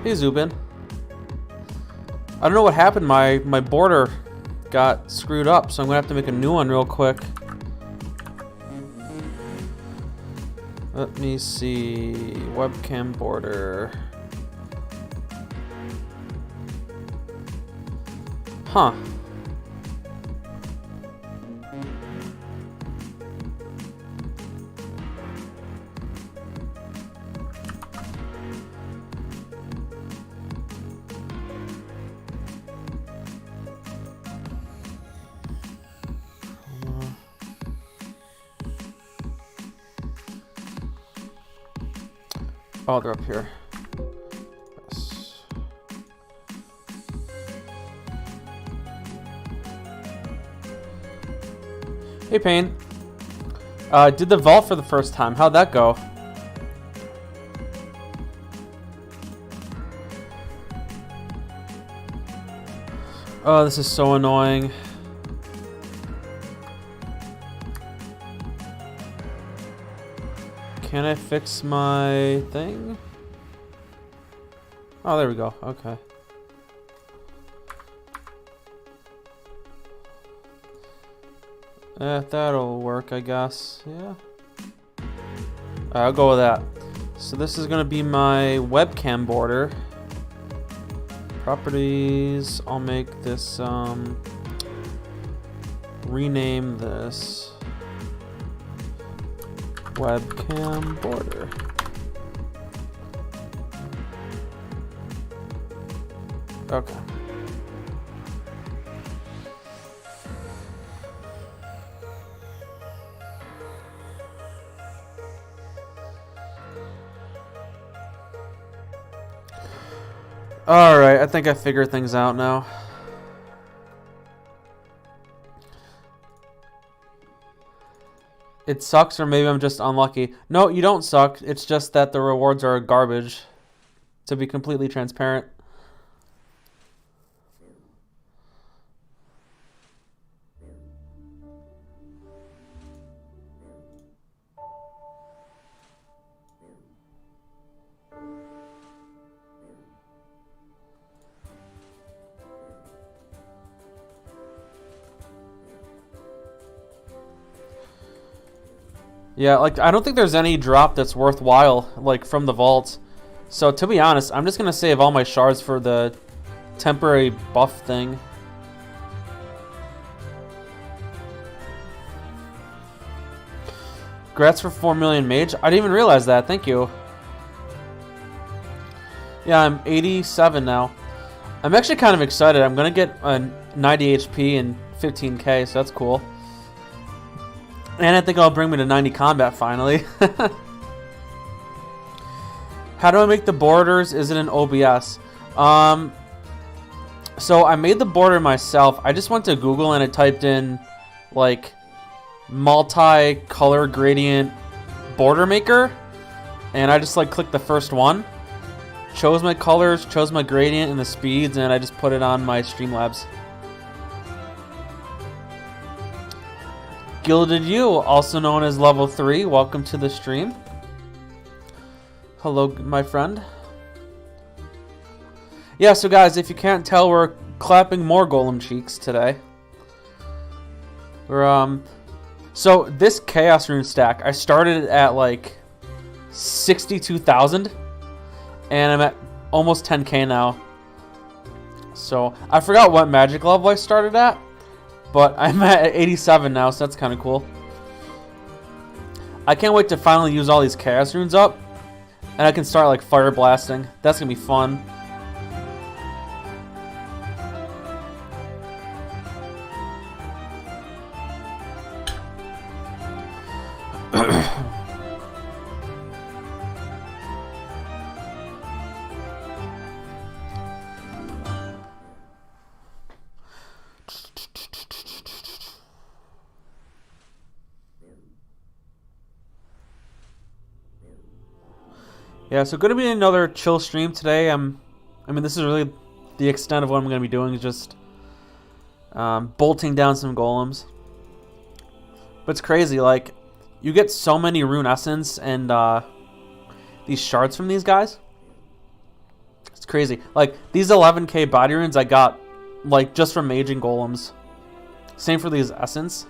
Hey, Zubin. I don't know what happened. My border got screwed up, so I'm gonna have to make a new one real quick. Let me see. Webcam border. Huh. Oh, they're up here. Yes. Hey, Payne. Did the vault for the first time. How'd that go? Oh, this is so annoying. Can I fix my thing? Oh, there we go. Okay. That'll work, I guess. Yeah. I'll go with that. So this is gonna be my webcam border. Properties. I'll make this, rename this webcam border. Okay. All right, I think I figured things out now. It sucks, or maybe I'm just unlucky. No, you don't suck. It's just that the rewards are garbage. To be completely transparent. Yeah, like, I don't think there's any drop that's worthwhile, like, from the vault. So, to be honest, I'm just gonna save all my shards for the temporary buff thing. Congrats for 4 million mage. I didn't even realize that. Thank you. Yeah, I'm 87 now. I'm actually kind of excited. I'm gonna get a 90 HP and 15k, so that's cool. And I think it'll bring me to 90 combat finally. How do I make the borders? Is it in OBS? So I made the border myself. I just went to Google and I typed in like multi-color gradient border maker, and I just like clicked the first one, chose my colors, chose my gradient and the speeds, and I just put it on my Streamlabs. Gilded You, also known as Level 3, welcome to the stream. Hello, my friend. Yeah, so guys, if you can't tell, we're clapping more Golem cheeks today. We're, so this Chaos Rune stack, I started at like 62,000, and I'm at almost 10k now. So, I forgot what magic level I started at, but I'm at 87 now, so that's kind of cool. I can't wait to finally use all these Chaos Runes up, and I can start like fire blasting. That's gonna be fun. Yeah, so going to be another chill stream today. I mean, this is really the extent of what I'm going to be doing, is just bolting down some golems. But it's crazy, like, you get so many rune essence and these shards from these guys. It's crazy. Like, these 11k body runes I got, like, just from maging golems. Same for these essence.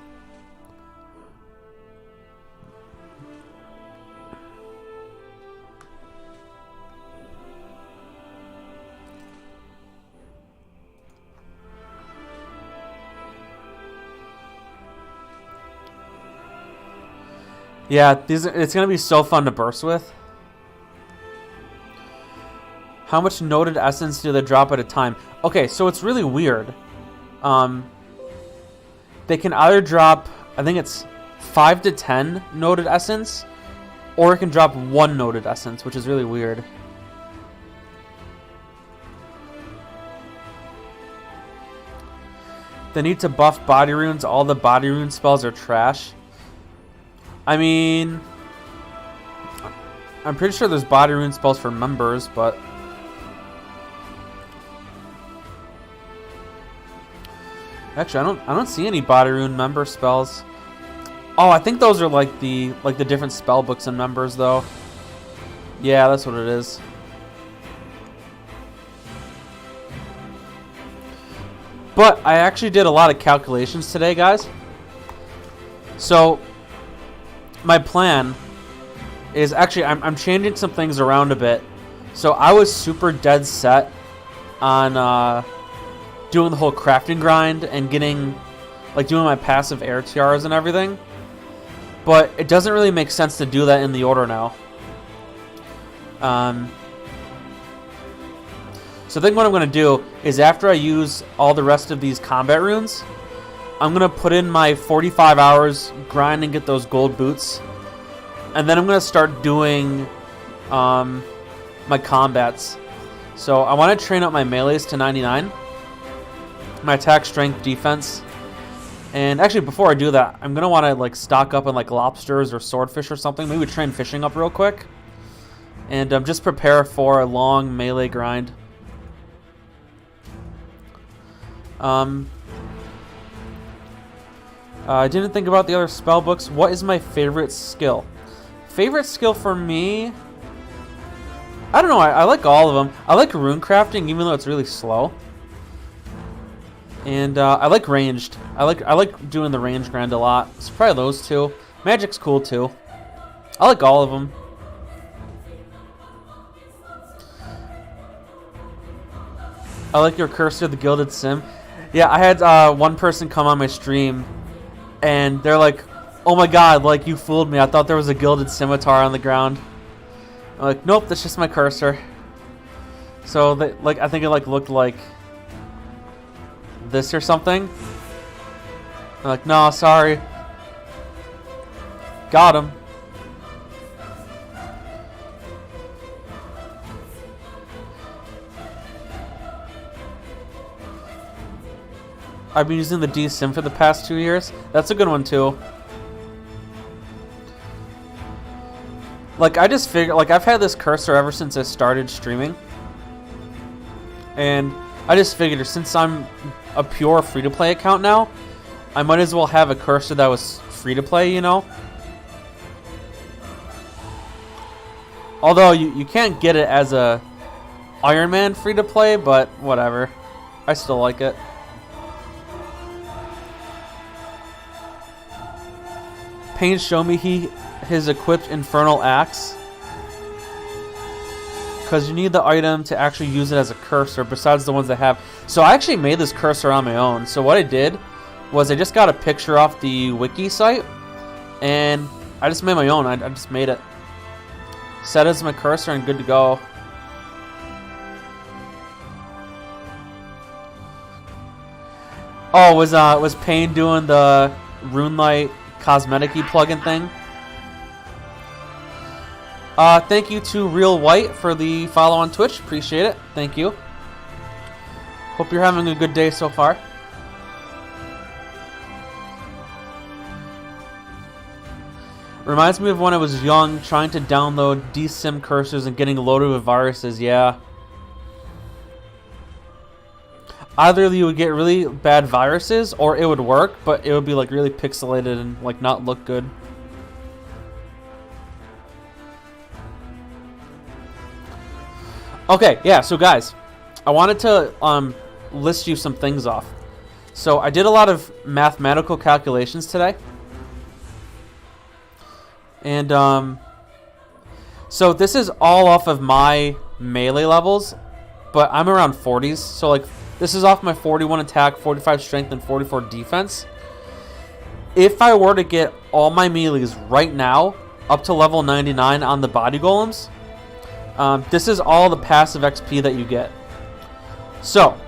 Yeah, it's going to be so fun to burst with. How much noted essence do they drop at a time? Okay, so it's really weird. They can either drop, I think it's 5 to 10 noted essence, or it can drop 1 noted essence, which is really weird. They need to buff body runes. All the body rune spells are trash. I mean, I'm pretty sure there's body rune spells for members, but actually, I don't see any body rune member spells. Oh, I think those are like the different spell books and members, though. Yeah, that's what it is. But I actually did a lot of calculations today, guys. So my plan is actually I'm changing some things around a bit. So I was super dead set on doing the whole crafting grind and getting, like, doing my passive air tiaras and everything. But it doesn't really make sense to do that in the order now. So I think what I'm going to do is, after I use all the rest of these combat runes, I'm going to put in my 45 hours grind and get those gold boots. And then I'm going to start doing my combats. So I want to train up my melees to 99. My attack, strength, defense. And actually, before I do that, I'm going to want to, like, stock up on, like, lobsters or swordfish or something. Maybe train fishing up real quick. And just prepare for a long melee grind. I didn't think about the other spell books. What is my favorite skill? Favorite skill for me? I don't know. I like all of them. I like rune crafting, even though it's really slow. And I like ranged. I like doing the range grind a lot. So probably those two. Magic's cool too. I like all of them. I like your cursor, the Gilded Sim. Yeah, I had one person come on my stream, and they're like, "Oh my god, like, you fooled me. I thought there was a Gilded Scimitar on the ground." I'm like, "Nope, that's just my cursor." So they, like, I think it like looked like this or something. I'm like, "No, sorry." Got him. I've been using the D-Sim for the past 2 years. That's a good one too. Like, I just figured, like, I've had this cursor ever since I started streaming. And I just figured, since I'm a pure free-to-play account now, I might as well have a cursor that was free-to-play, you know? Although, you can't get it as a Ironman free-to-play, but whatever. I still like it. Payne showed me his equipped Infernal Axe, because you need the item to actually use it as a cursor besides the ones I have. So I actually made this cursor on my own. So what I did was I just got a picture off the wiki site and I just made my own. I just made it. Set as my cursor and good to go. Oh, was Payne doing the RuneLite cosmetic-y plugin thing? Thank you to Real White for the follow on Twitch. Appreciate it. Thank you. Hope you're having a good day so far. Reminds me of when I was young, trying to download DSIM cursors and getting loaded with viruses. Yeah. Either you would get really bad viruses, or it would work, but it would be like really pixelated and like not look good. Okay, yeah, so guys, I wanted to list you some things off. So I did a lot of mathematical calculations today. And so this is all off of my melee levels, but I'm around 40s. So like this is off my 41 attack, 45 strength, and 44 defense. If I were to get all my melees right now up to level 99 on the body golems, this is all the passive XP that you get. So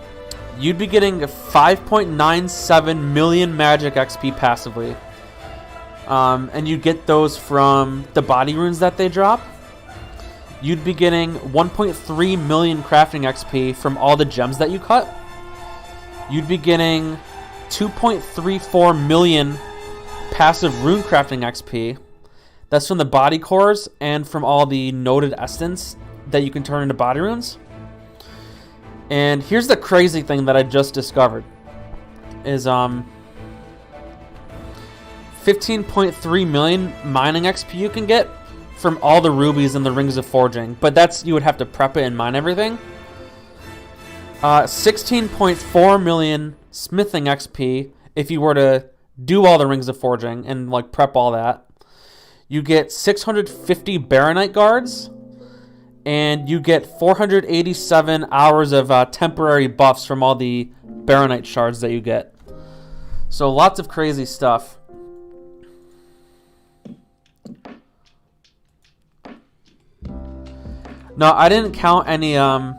you'd be getting 5.97 million magic XP passively. And you get those from the body runes that they drop. You'd be getting 1.3 million crafting XP from all the gems that you cut. You'd be getting 2.34 million passive rune crafting XP. That's from the body cores and from all the noted essence that you can turn into body runes. And here's the crazy thing that I just discovered is 15.3 million mining XP you can get from all the rubies and the rings of forging, but that's, you would have to prep it and mine everything. 16.4 million smithing XP if you were to do all the rings of forging and like prep all that. You get 650 Baronite guards, and you get 487 hours of temporary buffs from all the Baronite shards that you get. So lots of crazy stuff. No, I didn't count any I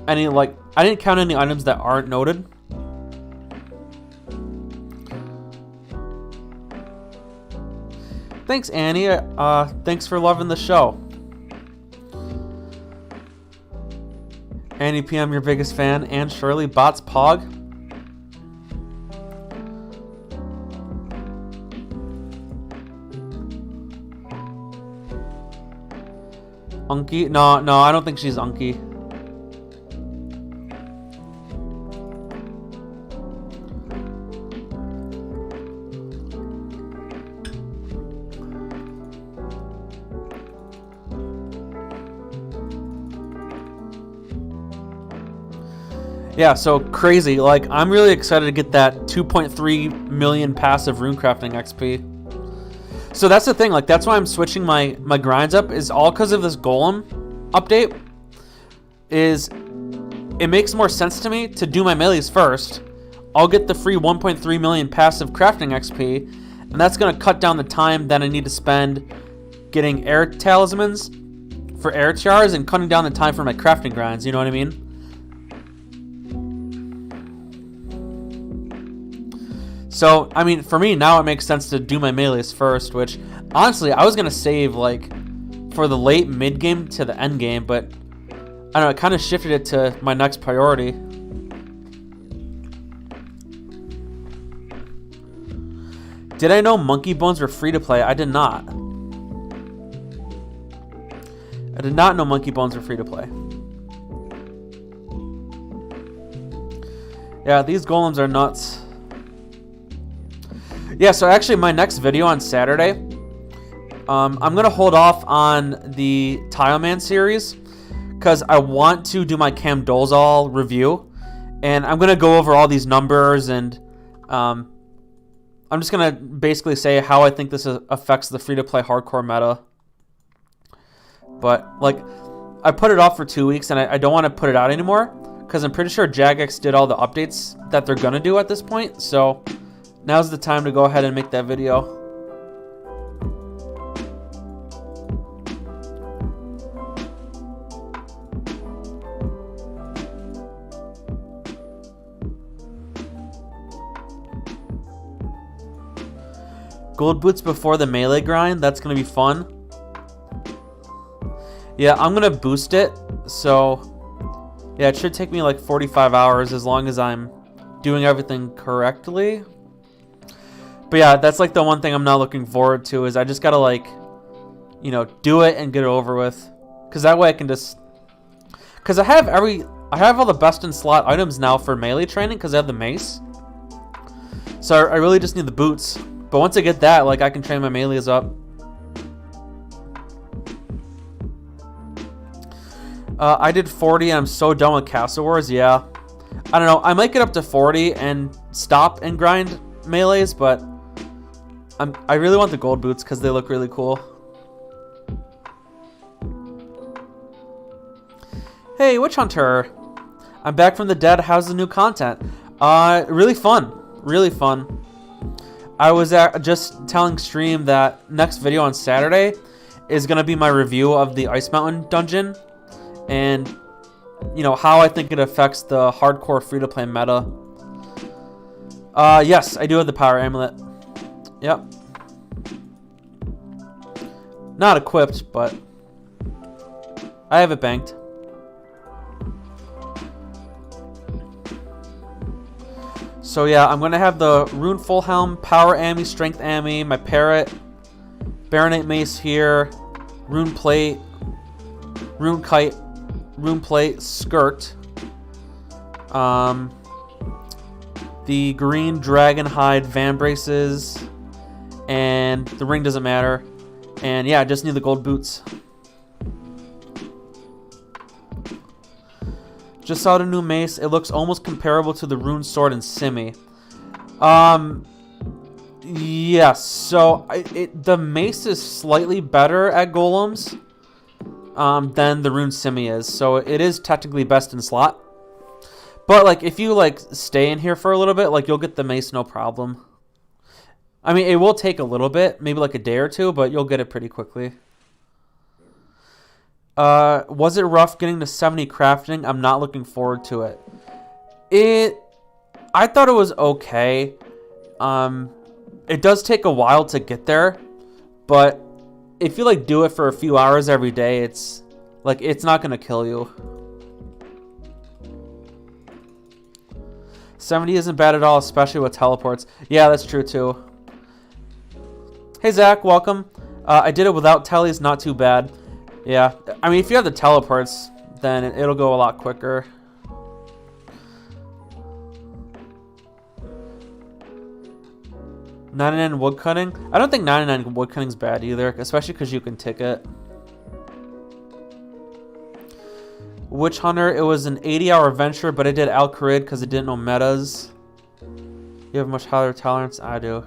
didn't count any items that aren't noted. Thanks, Annie. Thanks for loving the show. Annie P, I'm your biggest fan. And Shirley, Bots Pog. Unky? No, I don't think she's Unky. Yeah, so crazy. Like, I'm really excited to get that 2.3 million passive rune crafting XP. So that's the thing, like that's why I'm switching my grinds up, is all because of this Golem update. Is it makes more sense to me to do my melees first. I'll get the free 1.3 million passive crafting XP, and that's going to cut down the time that I need to spend getting air talismans for air tiaras and cutting down the time for my crafting grinds, you know what I mean? So, I mean, for me, now it makes sense to do my melees first, which, honestly, I was going to save, like, for the late mid-game to the end game, but, I don't know, it kind of shifted it to my next priority. Did I know Monkey Bones were free to play? I did not. I did not know Monkey Bones were free to play. Yeah, these golems are nuts. Yeah, so actually my next video on Saturday, I'm going to hold off on the Tileman series because I want to do my Cam Dolezal review, and I'm going to go over all these numbers, and I'm just going to basically say how I think this affects the free-to-play hardcore meta. But, like, I put it off for 2 weeks, and I don't want to put it out anymore because I'm pretty sure Jagex did all the updates that they're going to do at this point, so now's the time to go ahead and make that video. Gold boots before the melee grind, that's going to be fun. Yeah, I'm going to boost it, so yeah, it should take me like 45 hours as long as I'm doing everything correctly. But yeah, that's like the one thing I'm not looking forward to, is I just gotta, like, you know, do it and get it over with. Because that way I can just... Because I have all the best in slot items now for melee training because I have the mace. So I really just need the boots. But once I get that, like, I can train my melees up. I did 40 and I'm so done with Castle Wars, yeah. I don't know, I might get up to 40 and stop and grind melees, but I really want the gold boots because they look really cool. Hey, Witch Hunter! I'm back from the dead. How's the new content? Really fun. Really fun. I was just telling stream that next video on Saturday is going to be my review of the Ice Mountain dungeon. And, you know, how I think it affects the hardcore free-to-play meta. Yes, I do have the power amulet. Yep. Not equipped, but I have it banked. So yeah, I'm gonna have the Rune Full Helm, Power Ammy, Strength Ammy, my Parrot, Baronite Mace here, Rune Plate, Rune Kite, Rune Plate, Skirt, the green Dragon Hide Van Braces, and the ring doesn't matter. And yeah, I just need the gold boots. Just saw the new mace. It looks almost comparable to the rune sword in Simi. Yes. So the mace is slightly better at golems than the rune Simi is. So it is technically best in slot. But like if you like stay in here for a little bit, like you'll get the mace no problem. I mean, it will take a little bit, maybe like a day or two, but you'll get it pretty quickly. Was it rough getting to 70 crafting? I'm not looking forward to it. I thought it was okay. It does take a while to get there, but if you like do it for a few hours every day, it's not gonna kill you. 70 isn't bad at all, especially with teleports. Yeah, that's true too. Hey Zach, welcome. I did it without tellies, not too bad. Yeah, I mean, if you have the teleports, then it'll go a lot quicker. $99 woodcutting? I don't think 99 woodcutting's bad either, especially because you can ticket. Witch Hunter, it was an 80-hour venture, but I did Al-Kharid because I didn't know metas. You have much higher tolerance? I do.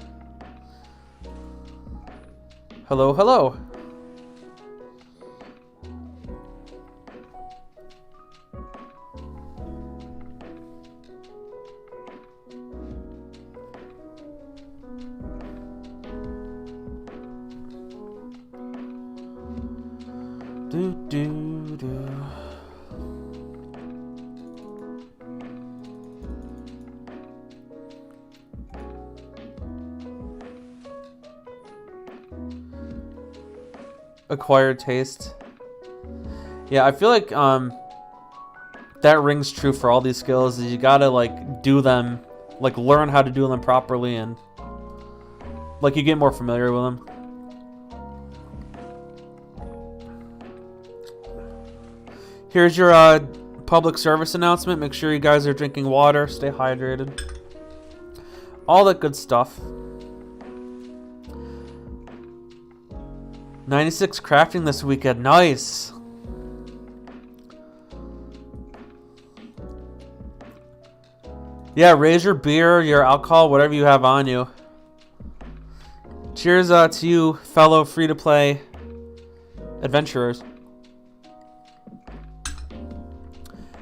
Hello, hello. Acquired taste. Yeah, I feel like that rings true for all these skills. Is you gotta like do them, like learn how to do them properly, and like you get more familiar with them. Here's your public service announcement. Make sure you guys are drinking water, stay hydrated, all that good stuff. 96 crafting this weekend. Nice. Yeah, raise your beer, your alcohol, whatever you have on you. Cheers to you, fellow free-to-play adventurers.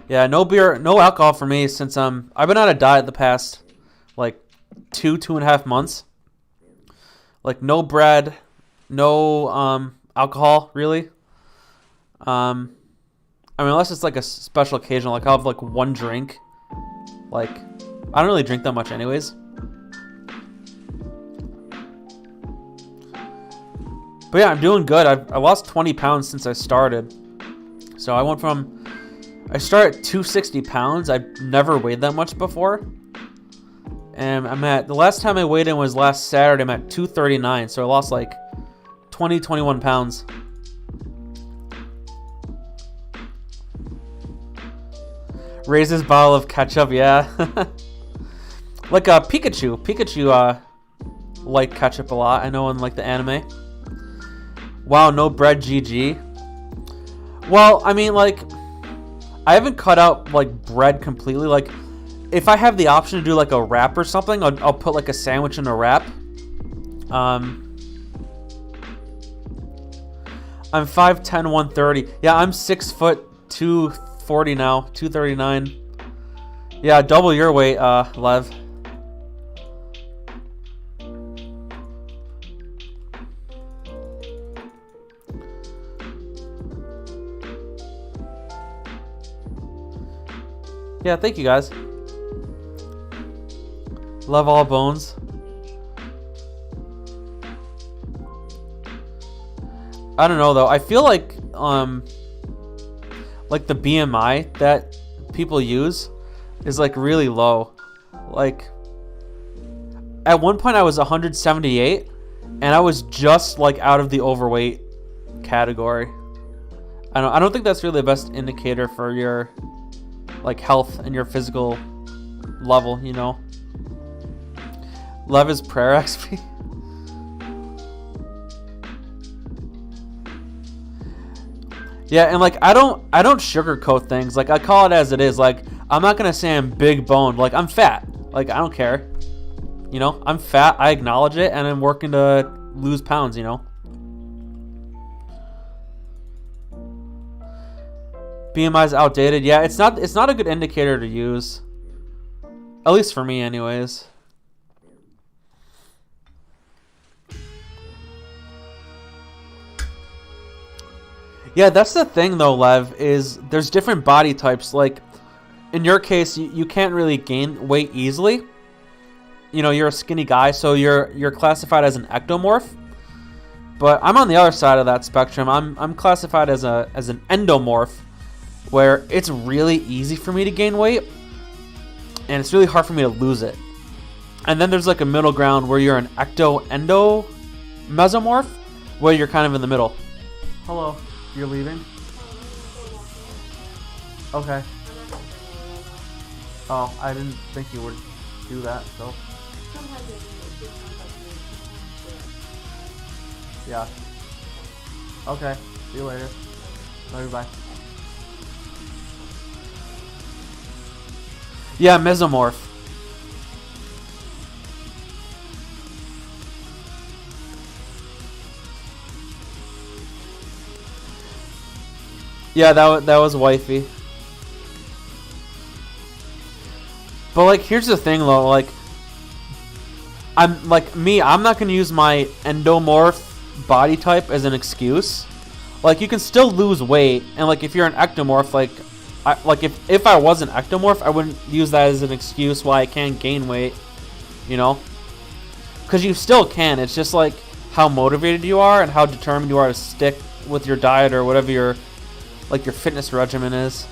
Yeah, no beer, no alcohol for me since I've been on a diet the past like 2.5 months. Like no bread, no alcohol really. I mean, unless it's like a special occasion, like I'll have like one drink. Like I don't really drink that much anyways. But yeah, I'm doing good. I lost 20 pounds since I started. So I started at 260 pounds. I've never weighed that much before. And the last time I weighed in was last Saturday. I'm at 239. So I lost like 21 pounds. Raises bottle of ketchup, yeah. Like a Pikachu. Pikachu like ketchup a lot. I know in like the anime. Wow, no bread, GG. Well, I mean, like, I haven't cut out like bread completely. Like, if I have the option to do like a wrap or something, I'll put like a sandwich in a wrap. I'm 5'10", 130. Yeah, I'm 6 foot 240 now, 239. Yeah, double your weight, Lev. Yeah, thank you guys. Love all bones. I don't know though. I feel like the BMI that people use is like really low. Like at one point I was 178 and I was just like out of the overweight category. I don't think that's really the best indicator for your like health and your physical level, you know. Love is prayer XP. Yeah, and like I don't sugarcoat things. Like I call it as it is. Like I'm not gonna say I'm big boned. Like I'm fat. Like I don't care. You know, I'm fat. I acknowledge it, and I'm working to lose pounds. You know. BMI is outdated. Yeah, it's not a good indicator to use. At least for me, anyways. Yeah, that's the thing though, Lev, is there's different body types. Like, in your case, you can't really gain weight easily. You know, you're a skinny guy, so you're classified as an ectomorph. But I'm on the other side of that spectrum. I'm classified as an endomorph, where it's really easy for me to gain weight, and it's really hard for me to lose it. And then there's like a middle ground where you're an endo mesomorph, where you're kind of in the middle. Hello. You're leaving? Okay. Oh, I didn't think you would do that, so. Yeah. Okay. See you later. Love you, bye. Yeah, mesomorph. Yeah, that was wifey. But like, here's the thing though, like, I'm not gonna use my endomorph body type as an excuse. Like, you can still lose weight, and like if you're an ectomorph, if I was an ectomorph, I wouldn't use that as an excuse why I can't gain weight, you know? Because you still can. It's just like how motivated you are and how determined you are to stick with your diet or whatever your fitness regimen is.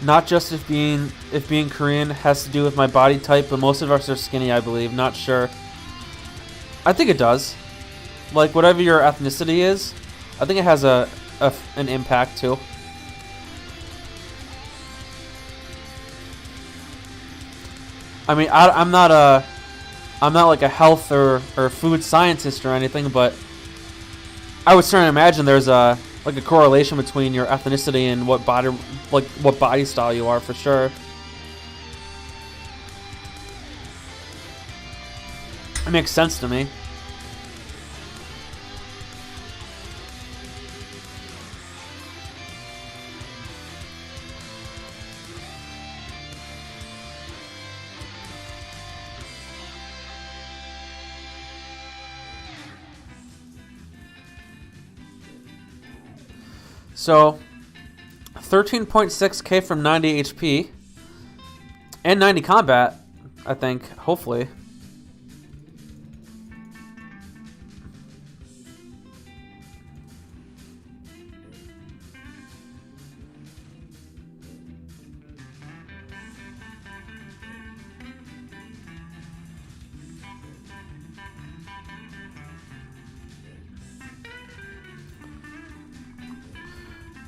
Not just if being Korean has to do with my body type, but most of us are skinny, I believe. Not sure. I think it does. like whatever your ethnicity is, I think it has an impact too. I mean, I'm not like a health or food scientist or anything, but I would certainly imagine there's a correlation between your ethnicity and what body style you are, for sure. It makes sense to me. So, 13.6k from 90 HP and 90 combat, I think, hopefully.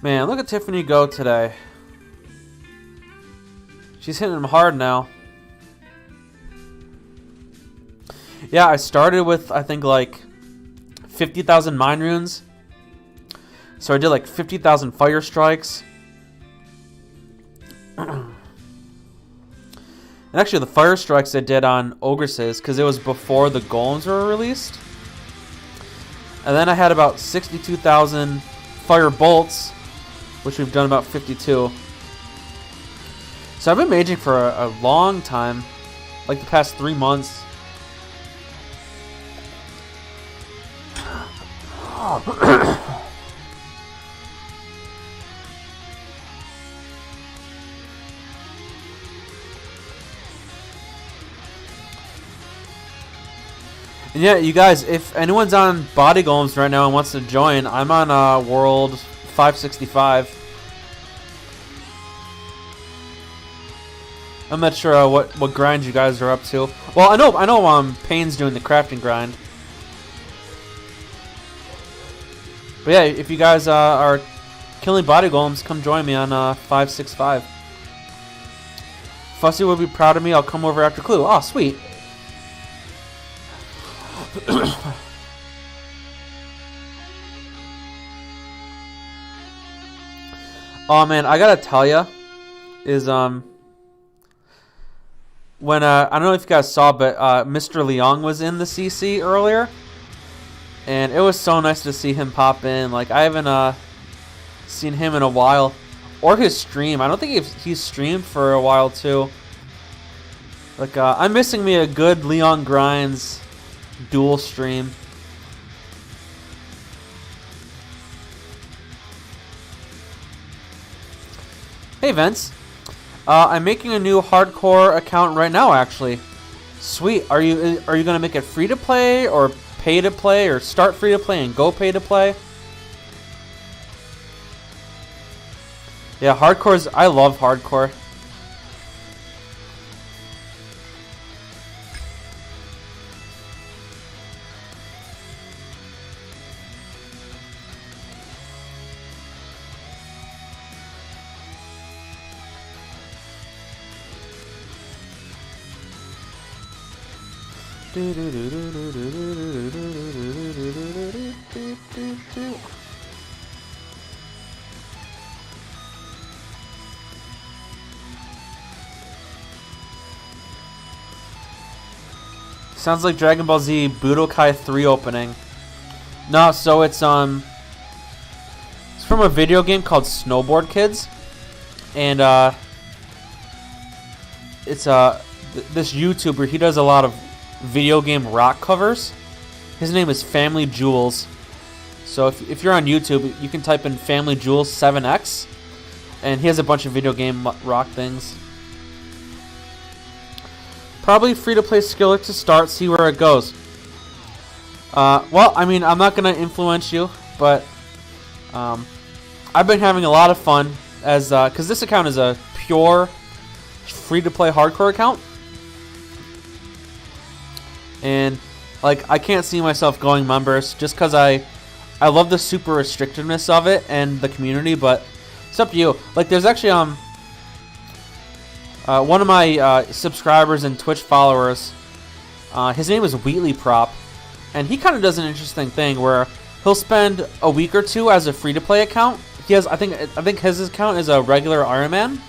Man, look at Tiffany go today. She's hitting him hard now. Yeah, I started with, I think, like 50,000 mine runes. So I did like 50,000 fire strikes. And actually, the fire strikes I did on ogresses because it was before the golems were released. And then I had about 62,000 fire bolts, which we've done about 52. So I've been maging for a long time, like the past 3 months. And yeah, you guys, if anyone's on body golems right now and wants to join, I'm on World 565. I'm not sure what grind you guys are up to. Well, I know Payne's doing the crafting grind. But yeah, if you guys are killing body golems, come join me on 565. Fussy would be proud of me. I'll come over after Clue. Oh, sweet. Oh man, I gotta tell ya, is when I don't know if you guys saw, but Mr. Leong was in the CC earlier, and it was so nice to see him pop in. Like, I haven't seen him in a while, or his stream. I don't think he's streamed for a while too. Like, I'm missing me a good Leon Grinds dual stream. Hey Vince, I'm making a new hardcore account right now. Actually, sweet. Are you gonna make it free to play or pay to play, or start free to play and go pay to play? Yeah, I love hardcore. Sounds like Dragon Ball Z Budokai 3 opening. No, so it's from a video game called Snowboard Kids, and it's this YouTuber. He does a lot of video game rock covers. His name is Family Jewels. So if you're on YouTube, you can type in Family Jewels 7X, and he has a bunch of video game rock things. Probably free to play Skillet to start, see where it goes. Well, I mean, I'm not gonna influence you, but I've been having a lot of fun as because this account is a pure free to play hardcore account, and Like, I can't see myself going members just because I love the super restrictiveness of it and the community, but it's up to you. Like, there's actually one of my subscribers and Twitch followers, his name is Wheatley Prop, and he kind of does an interesting thing where he'll spend a week or two as a free-to-play account. He has, I think his account is a regular Ironman,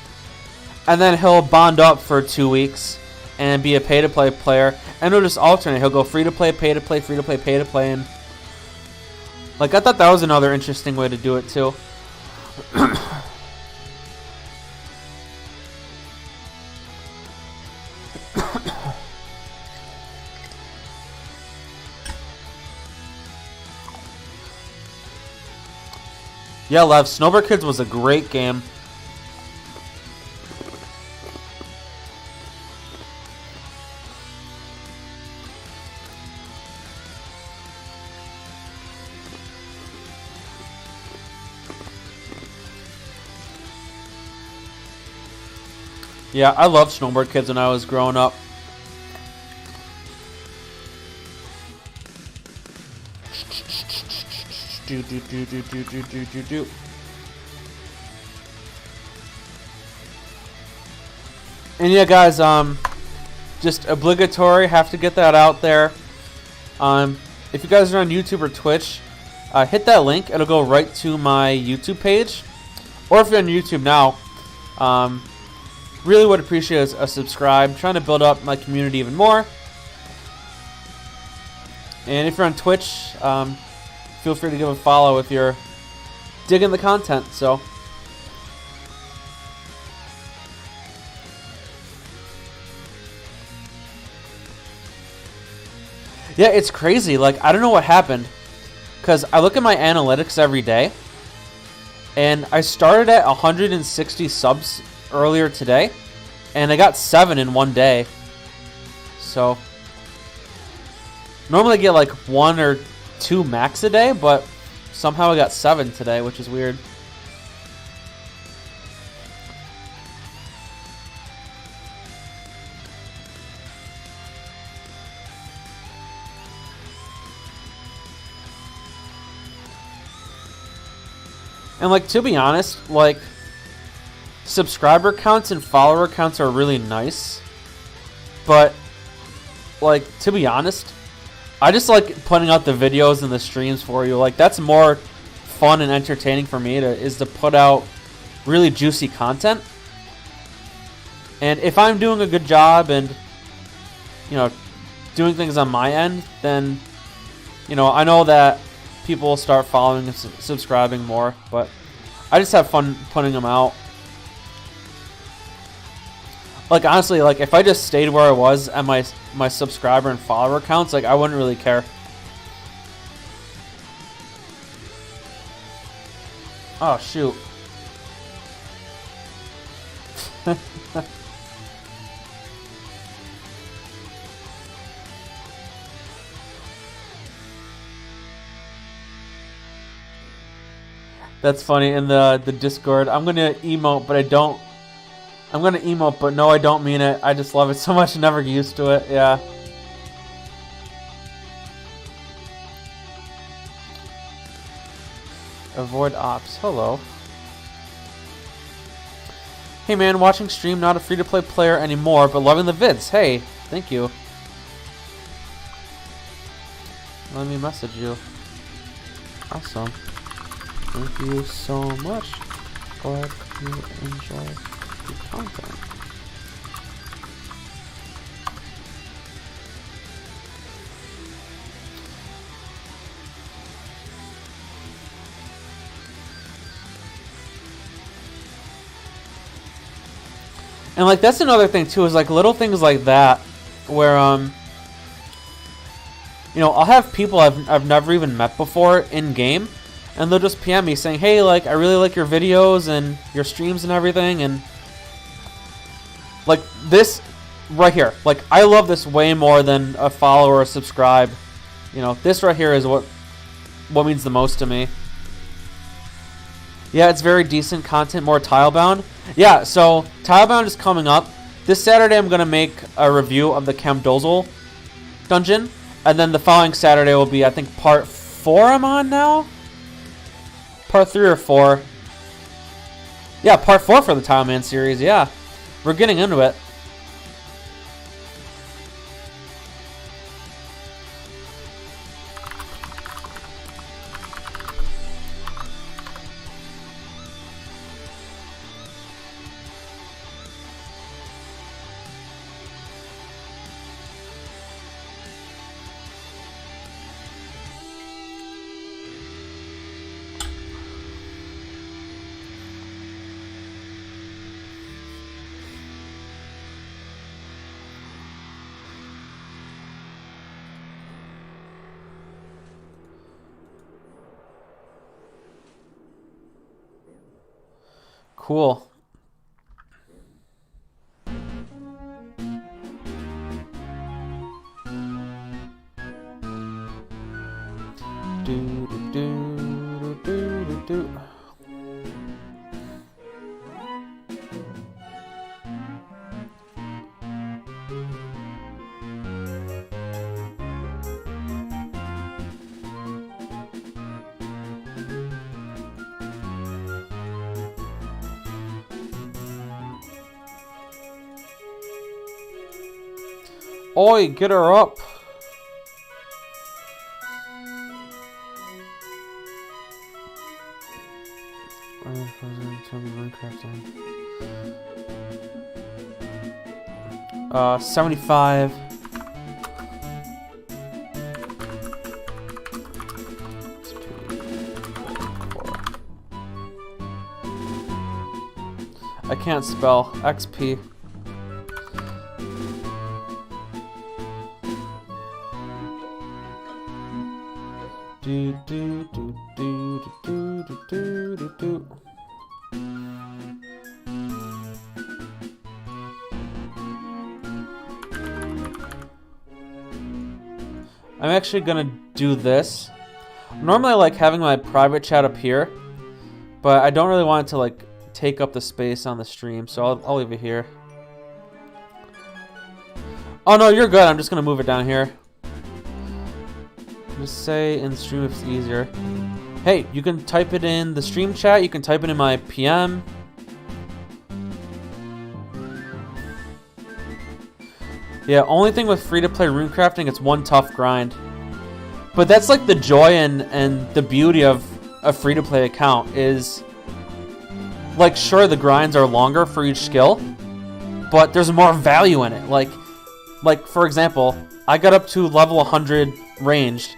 and then he'll bond up for 2 weeks and be a pay-to-play player, and he'll just alternate. He'll go free-to-play, pay-to-play, free-to-play, pay-to-play, and like, I thought that was another interesting way to do it too. Yeah, Lev, Snowboard Kids was a great game. Yeah, I loved Snowboard Kids when I was growing up. And yeah, guys, just obligatory, have to get that out there. If you guys are on YouTube or Twitch, hit that link. It'll go right to my YouTube page. Or if you're on YouTube now, really would appreciate a subscribe. I'm trying to build up my community even more. And if you're on Twitch, feel free to give a follow if you're digging the content. So, yeah, it's crazy. Like, I don't know what happened, because I look at my analytics every day, and I started at 160 subs earlier today, and I got 7 in one day. So, normally I get like 1 or 2 max a day, but somehow I got 7 today, which is weird. And like, to be honest, like, subscriber counts and follower counts are really nice, but like, to be honest, I just like putting out the videos and the streams for you. Like, that's more fun and entertaining for me is to put out really juicy content. And if I'm doing a good job and, you know, doing things on my end, then, you know, I know that people will start following and subscribing more. But I just have fun putting them out. Like, honestly, like, if I just stayed where I was at my subscriber and follower counts, like, I wouldn't really care. Oh, shoot. That's funny. In the Discord, I'm gonna emote, but I don't. I'm gonna emote, but no, I don't mean it. I just love it so much, never get used to it. Yeah. Avoid ops. Hello. Hey man, watching stream, not a free-to-play player anymore, but loving the vids. Hey, thank you. Let me message you. Awesome. Thank you so much. Glad you enjoy the content. And like, that's another thing too, is like little things like that where you know, I'll have people I've never even met before in game, and they'll just PM me saying, hey, like, I really like your videos and your streams and everything, and like this right here, like, I love this way more than a follow or a subscribe. You know, this right here is what means the most to me. Yeah, it's very decent content, more Tilebound. Yeah, so Tilebound is coming up. This Saturday I'm going to make a review of the Camp Dozel dungeon, And then the following Saturday will be, I think, part 4 I'm on now? Part 3 or 4. Yeah, part 4 for the Tile Man series, yeah. We're getting into it. Cool. Oi, get her up. Uh, 75. I can't spell. XP. I'm actually gonna do this. Normally I like having my private chat up here, but I don't really want it to like take up the space on the stream, so I'll leave it here. Oh no, you're good. I'm just gonna move it down here. Just say in stream if it's easier. Hey, you can type it in the stream chat. You can type it in my PM. Yeah, only thing with free-to-play runecrafting, it's one tough grind. But that's like the joy and the beauty of a free-to-play account is, like, sure, the grinds are longer for each skill, but there's more value in it. Like for example, I got up to level 100 ranged.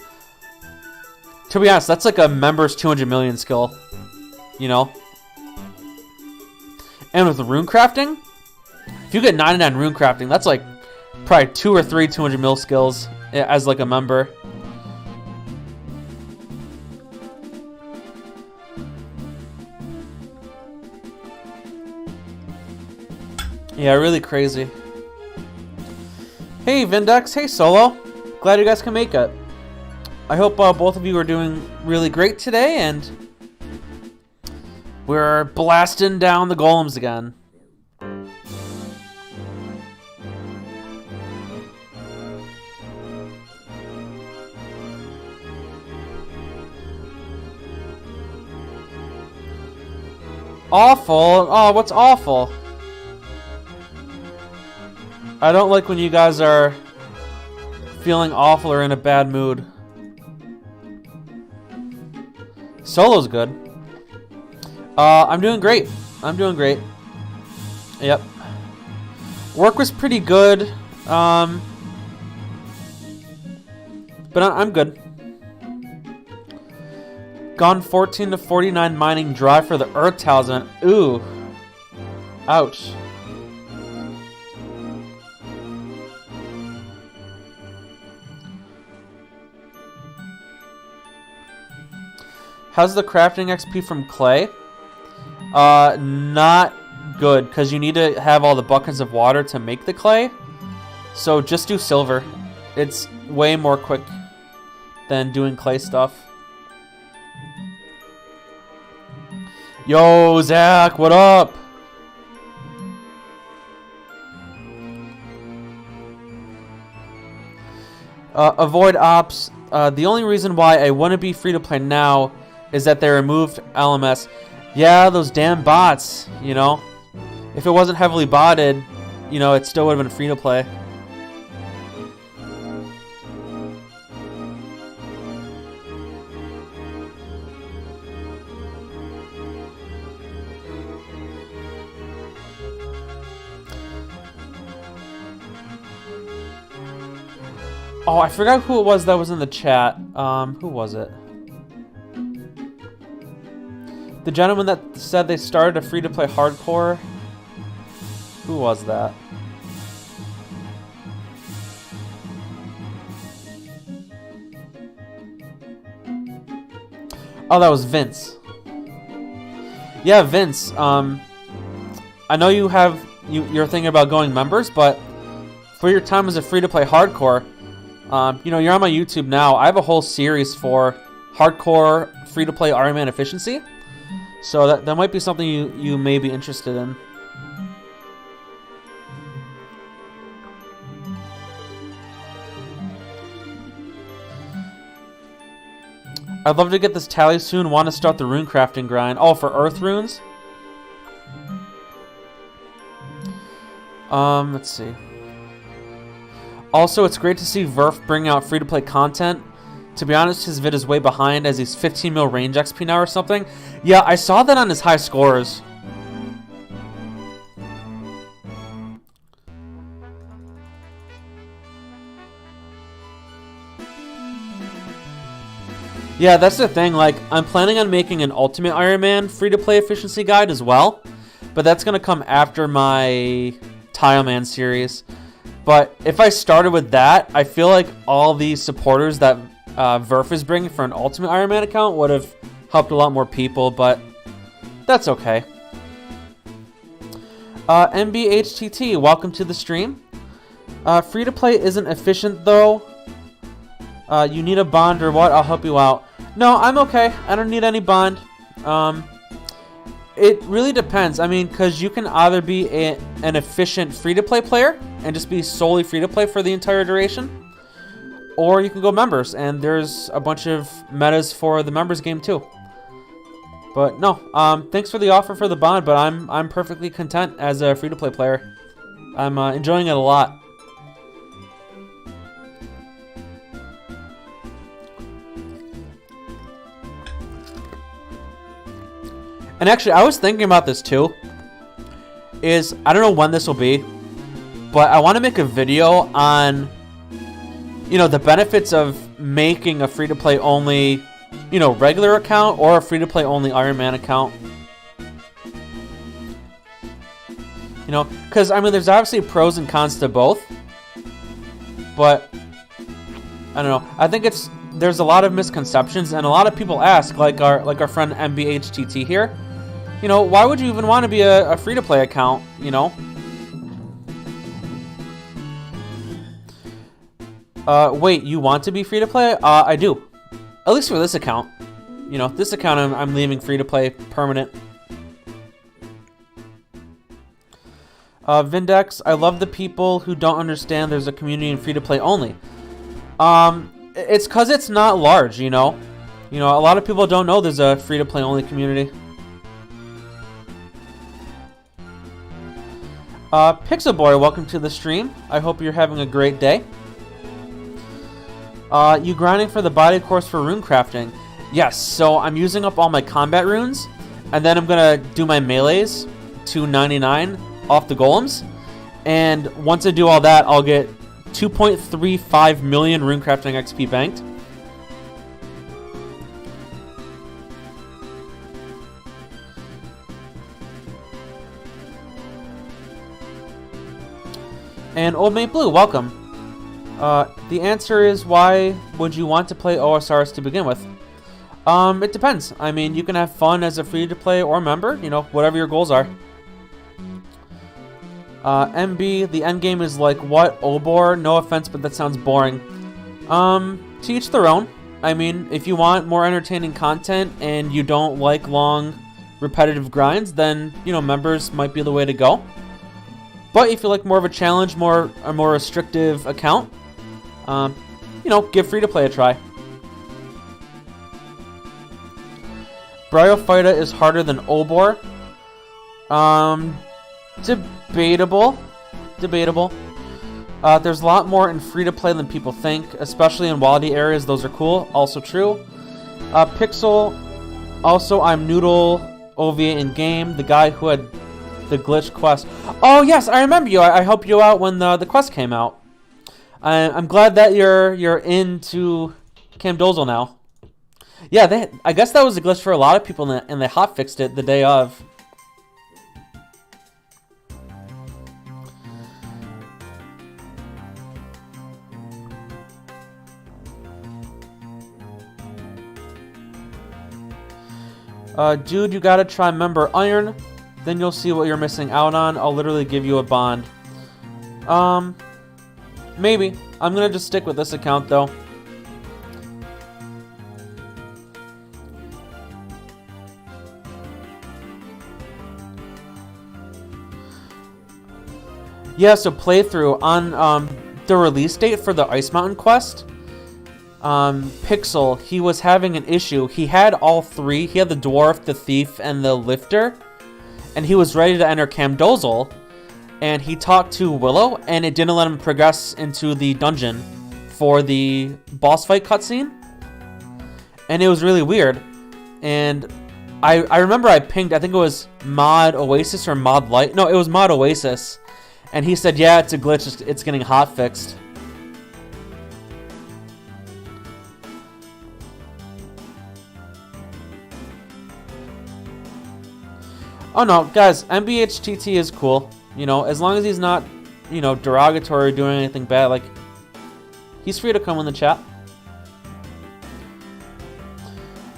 To be honest, that's like a member's 200 million skill, you know? And with the runecrafting, if you get 99 runecrafting, that's like probably 2 or 3 200 mil skills as like a member. Yeah, really crazy. Hey Vindex, hey Solo. Glad you guys can make it. I hope both of you are doing really great today, and we're blasting down the golems again. Awful? Oh, what's awful? I don't like when you guys are feeling awful or in a bad mood. Solo's good. I'm doing great. I'm doing great. Yep. Work was pretty good. But I'm good. Gone 14 to 49 mining dry for the Earth Talisman. Ooh. Ouch. How's the crafting XP from clay? Not good, because you need to have all the buckets of water to make the clay. So just do silver. It's way more quick than doing clay stuff. Yo, Zach, what up? Avoid ops. The only reason why I wouldn't be free to play now is that they removed LMS. Yeah, those damn bots, you know. If it wasn't heavily botted, you know, it still would have been free to play. Oh, I forgot who it was that was in the chat. Who was it? The gentleman that said they started a free-to-play hardcore. Who was that? Oh, that was Vince. Yeah, Vince. I know you're thinking about going members, but for your time as a free-to-play hardcore, you know, you're on my YouTube now. I have a whole series for hardcore free-to-play Ironman efficiency. So that might be something you may be interested in. I'd love to get this tally soon. Want to start the rune crafting grind. Oh, for earth runes? Let's see. Also, it's great to see Verf bring out free-to-play content. To be honest, his vid is way behind as he's 15 mil range XP now or something. Yeah, I saw that on his high scores. Yeah, that's the thing. Like, I'm planning on making an Ultimate Ironman free-to-play efficiency guide as well. But that's going to come after my Tileman series. But if I started with that, I feel like all the supporters that Verf is bringing for an Ultimate Ironman account would have helped a lot more people, but that's okay. MBHTT, welcome to the stream. Free-to-play isn't efficient, though. You need a bond or what? I'll help you out. No, I'm okay. I don't need any bond. It really depends. I mean, because you can either be an efficient free-to-play player and just be solely free-to-play for the entire duration, or you can go members, and there's a bunch of metas for the members game too. But no, thanks for the offer for the bond, but I'm perfectly content as a free-to-play player. I'm enjoying it a lot. And actually, I was thinking about this too. I don't know when this will be, but I want to make a video on, you know, the benefits of making a free-to-play only, you know, regular account or a free-to-play only Ironman account. You know, because, I mean, there's obviously pros and cons to both. But, I don't know. I think there's a lot of misconceptions, and a lot of people ask, like our friend MBHTT here, you know, why would you even want to be a free-to-play account, you know? Wait, you want to be free-to-play? I do. At least for this account. You know, this account I'm leaving free-to-play permanent. Vindex, I love the people who don't understand there's a community in free-to-play only. It's because it's not large, you know? You know, a lot of people don't know there's a free-to-play only community. Pixel Boy, welcome to the stream. I hope you're having a great day. You grinding for the body course for rune crafting? Yes, so I'm using up all my combat runes, and then I'm gonna do my melees to 99 off the golems. And once I do all that, I'll get 2.35 million rune crafting XP banked. And Old Mate Blue, welcome. The answer is, why would you want to play OSRs to begin with? It depends. I mean, you can have fun as a free-to-play or member, you know, whatever your goals are. MB, the end game is like what? Obor? No offense, but that sounds boring. To each their own. I mean, if you want more entertaining content and you don't like long, repetitive grinds, then, you know, members might be the way to go. But if you like more of a challenge, a more restrictive account, you know, give free-to-play a try. Bryophyta is harder than Obor. Debatable. Debatable. There's a lot more in free-to-play than people think, especially in wildly areas. Those are cool. Also true. Pixel. Also, I'm Noodle OVA in game, the guy who had the glitch quest. Oh yes, I remember you. I helped you out when the quest came out. I'm glad that you're into Camdozel now. Yeah, I guess that was a glitch for a lot of people, and they hotfixed it the day of. Dude, you gotta try Member Iron. Then you'll see what you're missing out on. I'll literally give you a bond. Maybe. I'm gonna just stick with this account, though. Yeah, so playthrough on the release date for the Ice Mountain quest. Pixel, he was having an issue. He had all three. He had the Dwarf, the Thief, and the Lifter. And he was ready to enter Camdozel. And he talked to Willow, and it didn't let him progress into the dungeon for the boss fight cutscene. And it was really weird. And I remember I pinged, I think it was Mod Oasis or Mod Light. No, it was Mod Oasis. And he said, yeah, it's a glitch. It's getting hotfixed. Oh no, guys, MBHTT is cool. You know, as long as he's not, you know, derogatory or doing anything bad, like, he's free to come in the chat.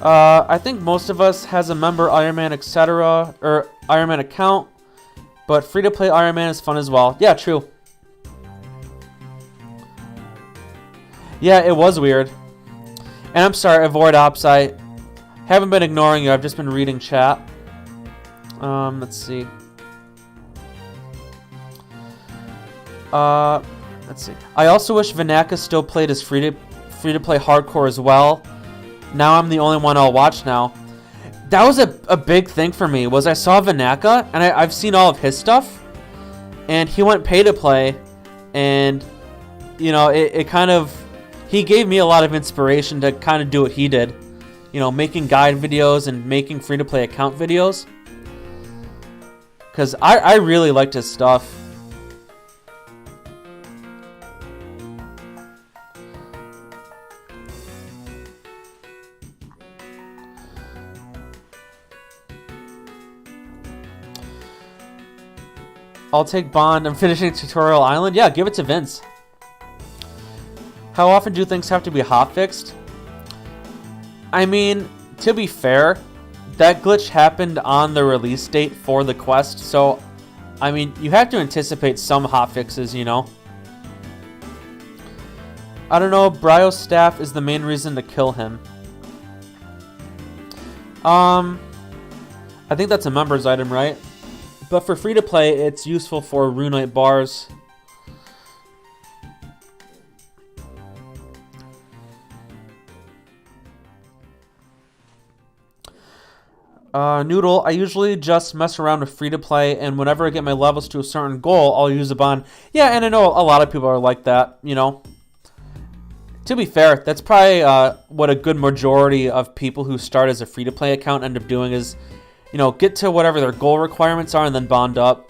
I think most of us has a member Ironman, etc., or Ironman account, but free-to-play Ironman is fun as well. Yeah, true. Yeah, it was weird. And I'm sorry, Avoid Ops, I haven't been ignoring you, I've just been reading chat. Let's see. Let's see. I also wish Vinaka still played as free-to-play hardcore as well. Now I'm the only one I'll watch now. That was a big thing for me, was I saw Vinaka, and I've seen all of his stuff, and he went pay-to-play, and, you know, it kind of, he gave me a lot of inspiration to kind of do what he did. You know, making guide videos and making free-to-play account videos. Because I really liked his stuff. I'll take Bond. I'm finishing Tutorial Island. Yeah, give it to Vince. How often do things have to be hotfixed? I mean, to be fair, that glitch happened on the release date for the quest, so, I mean, you have to anticipate some hotfixes, you know? I don't know, Bryo's staff is the main reason to kill him. I think that's a members item, right? But for free-to-play, it's useful for Runite bars. Noodle, I usually just mess around with free-to-play, and whenever I get my levels to a certain goal, I'll use a bond. Yeah, and I know a lot of people are like that, you know. To be fair, that's probably what a good majority of people who start as a free-to-play account end up doing is, you know, get to whatever their goal requirements are and then bond up.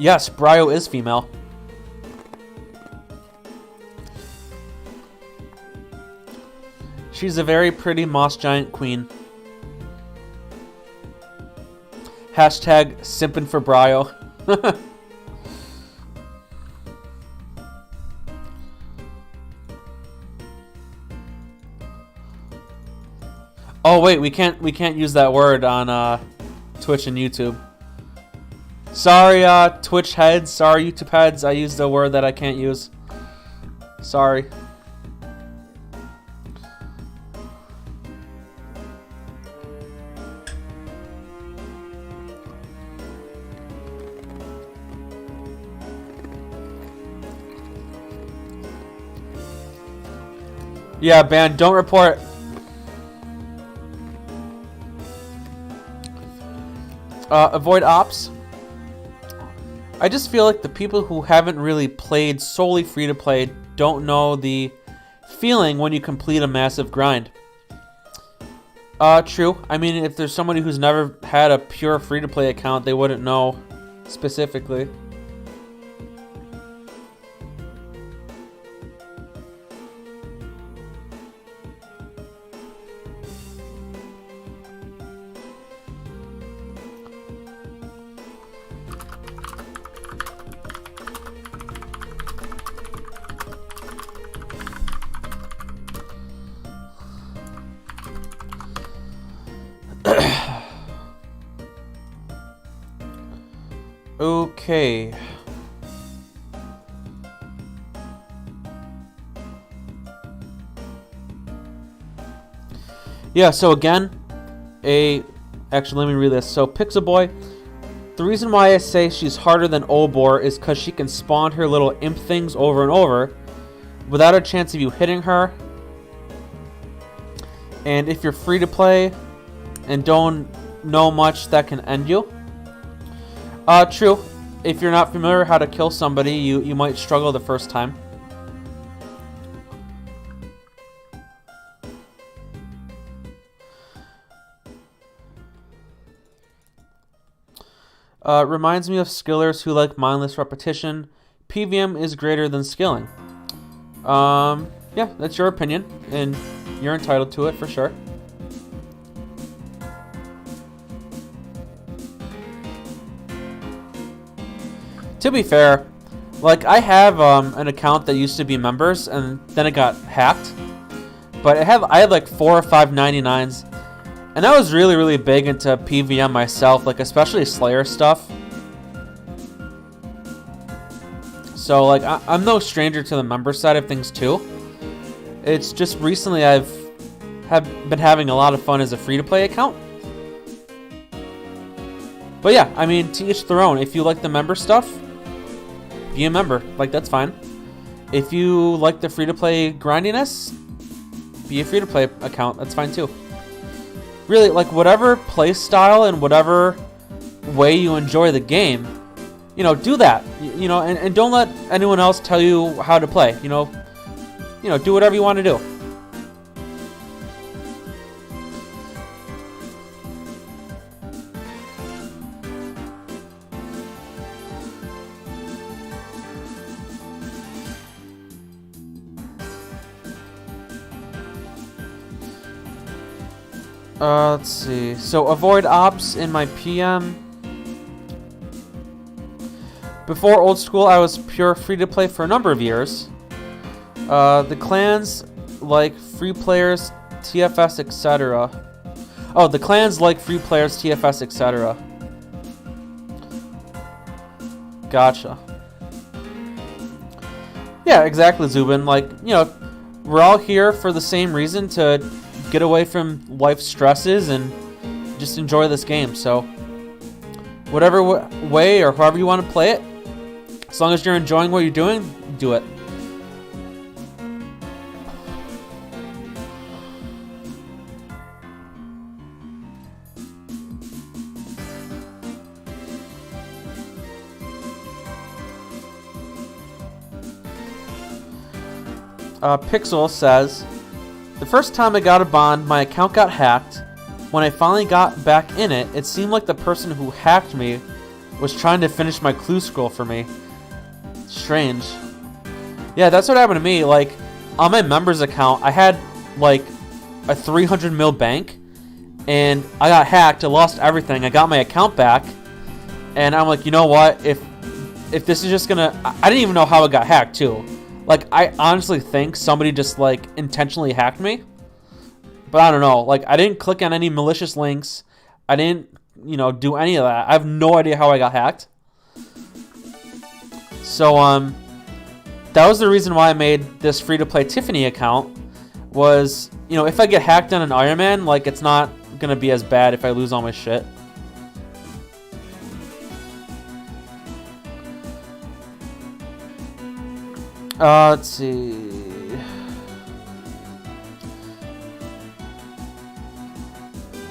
Yes, Bryo is female. She's a very pretty moss giant queen. Hashtag simpin' for Bryo. Oh wait, we can't use that word on Twitch and YouTube. Sorry, Twitch heads. Sorry, YouTube heads. I used a word that I can't use. Sorry. Yeah, ban. Don't report. Avoid ops. I just feel like the people who haven't really played solely free-to-play don't know the feeling when you complete a massive grind. True. I mean, if there's somebody who's never had a pure free-to-play account, they wouldn't know specifically. Okay. Yeah, so again, actually, let me read this. So, Pixel Boy, the reason why I say she's harder than Obor is because she can spawn her little imp things over and over without a chance of you hitting her. And if you're free to play and don't know much, that can end you. True. If you're not familiar how to kill somebody, you might struggle the first time. Reminds me of skillers who like mindless repetition. PVM is greater than skilling. Yeah, that's your opinion, and you're entitled to it for sure. To be fair, like, I have an account that used to be members, and then it got hacked. But I had like 4 or 5 99s, and I was really, really big into PVM myself, like especially Slayer stuff. So like, I'm no stranger to the member side of things too. It's just recently I've been having a lot of fun as a free-to-play account. But yeah, I mean, to each their own. If you like the member stuff, be a member. Like, that's fine. If you like the free-to-play grindiness, be a free-to-play account. That's fine too. Really, like, whatever play style and whatever way you enjoy the game, you know, do that. You know, and don't let anyone else tell you how to play. You know, do whatever you want to do. Let's see. So, avoid ops in my PM. Before old school, I was pure free-to-play for a number of years. The clans like free players, TFS, etc. Oh, the clans like free players, TFS, etc. Gotcha. Yeah, exactly, Zubin. Like, you know, we're all here for the same reason, to get away from life stresses and just enjoy this game. So, whatever way or however you want to play it, as long as you're enjoying what you're doing, do it. Pixel says, the first time I got a bond, my account got hacked. When I finally got back in it, it seemed like the person who hacked me was trying to finish my clue scroll for me. Strange. Yeah, that's what happened to me. Like, on my members account, I had like a 300 mil bank, and I got hacked. I lost everything. I got my account back, and I'm like, you know what? If this is just gonna, I didn't even know how it got hacked too. Like, I honestly think somebody just, like, intentionally hacked me. But I don't know. Like, I didn't click on any malicious links. I didn't, you know, do any of that. I have no idea how I got hacked. So, that was the reason why I made this free-to-play Tiffany account. Was, you know, if I get hacked on an Ironman, like, it's not gonna be as bad if I lose all my shit. Let's see.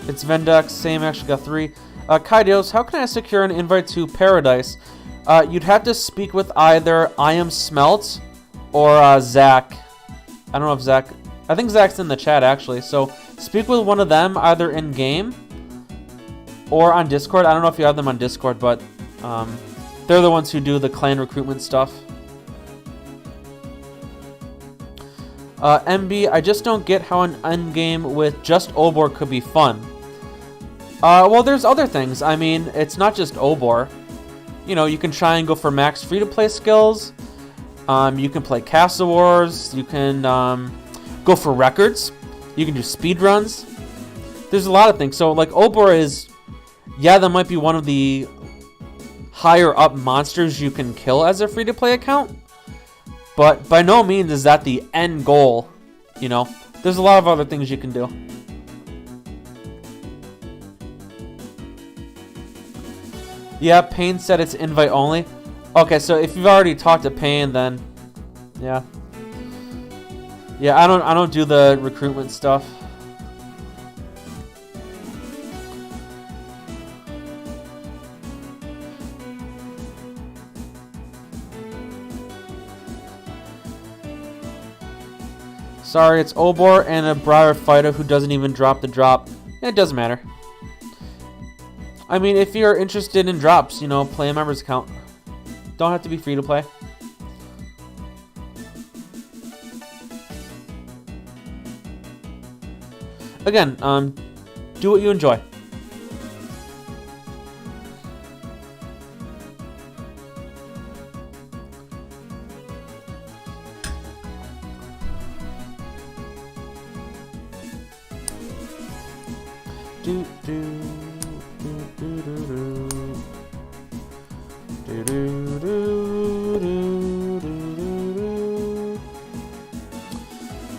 It's Vendex, same, actually got 3. Kaidos, how can I secure an invite to Paradise? You'd have to speak with either I Am Smelt or Zach. I don't know if Zach... I think Zach's in the chat, actually. So, speak with one of them, either in-game or on Discord. I don't know if you have them on Discord, but they're the ones who do the clan recruitment stuff. MB, I just don't get how an endgame with just Obor could be fun. Well, there's other things. I mean, it's not just Obor. You know, you can try and go for max free-to-play skills. You can play Castle Wars. You can go for records. You can do speed runs. There's a lot of things. So, like, Obor is... Yeah, that might be one of the higher-up monsters you can kill as a free-to-play account. But by no means is that the end goal, you know. There's a lot of other things you can do. Yeah, Payne said it's invite only. Okay, so if you've already talked to Payne, then yeah. Yeah, I don't do the recruitment stuff. Sorry, it's Obor and a Briar fighter who doesn't even drop the drop. It doesn't matter. I mean, if you're interested in drops, you know, play a member's account. Don't have to be free to play. Again, do what you enjoy.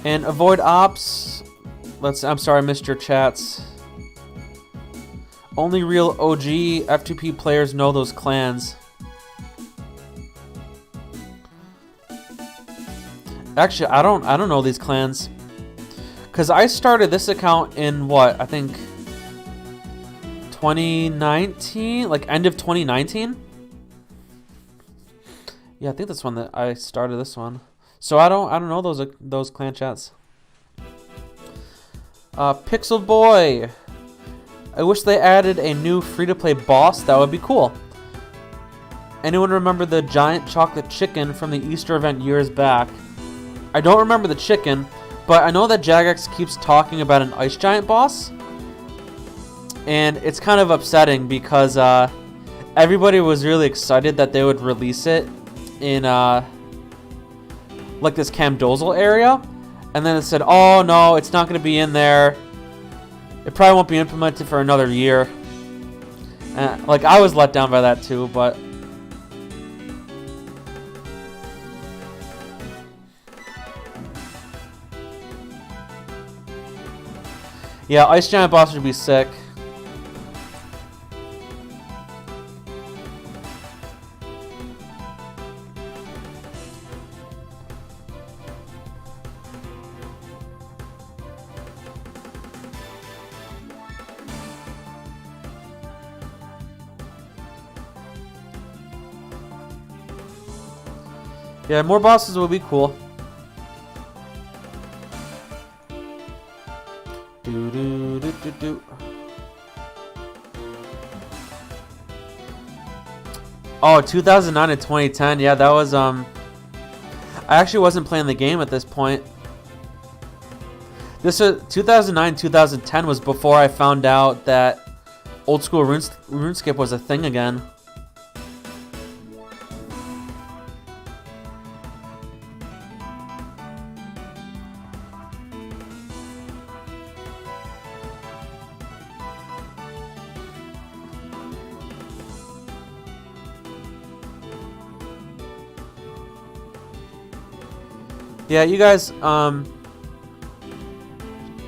And avoid ops. I'm sorry, I missed your chats. Only real OG F2P players know those clans. Actually, I don't know these clans. Cause I started this account in what? I think 2019, like end of 2019. Yeah, I think that's when that I started this one. So I don't know those clan chats. Pixel Boy. I wish they added a new free-to-play boss. That would be cool. Anyone remember the giant chocolate chicken from the Easter event years back? I don't remember the chicken, but I know that Jagex keeps talking about an ice giant boss. And it's kind of upsetting because everybody was really excited that they would release it in like this Camdozel area, and then it said, oh no, it's not going to be in there. It probably won't be implemented for another year. Like, I was let down by that too, but yeah, Ice Giant boss would be sick. Yeah, more bosses would be cool. Oh, 2009 to 2010. Yeah, that was I actually wasn't playing the game at this point. This was 2009, 2010 was before I found out that old school RuneScape was a thing again. Yeah, you guys, no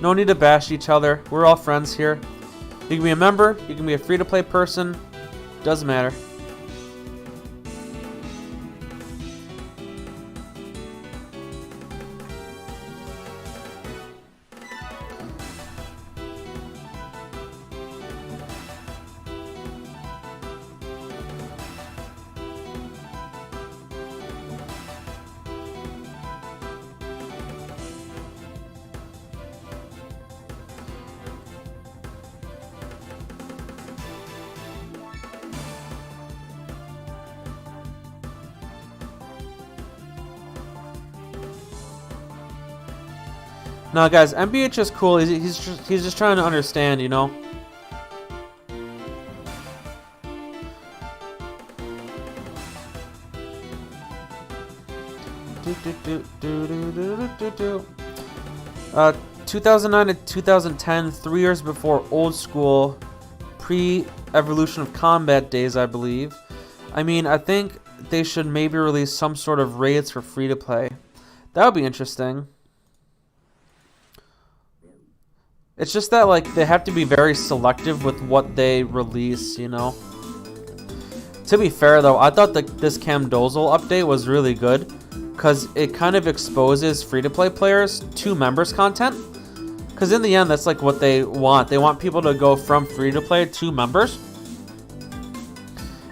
need to bash each other. We're all friends here. You can be a member, you can be a free-to-play person. Doesn't matter. No, guys, MBH is cool. He's just trying to understand, you know. Do. 2009 to 2010, 3 years before old school, pre-evolution of combat days, I believe. I mean, I think they should maybe release some sort of raids for free to play. That would be interesting. It's just that, like, they have to be very selective with what they release, you know. To be fair, though, I thought that this Camdozel update was really good because it kind of exposes free-to-play players to members content. Because in the end, that's like what they want. They want people to go from free-to-play to members.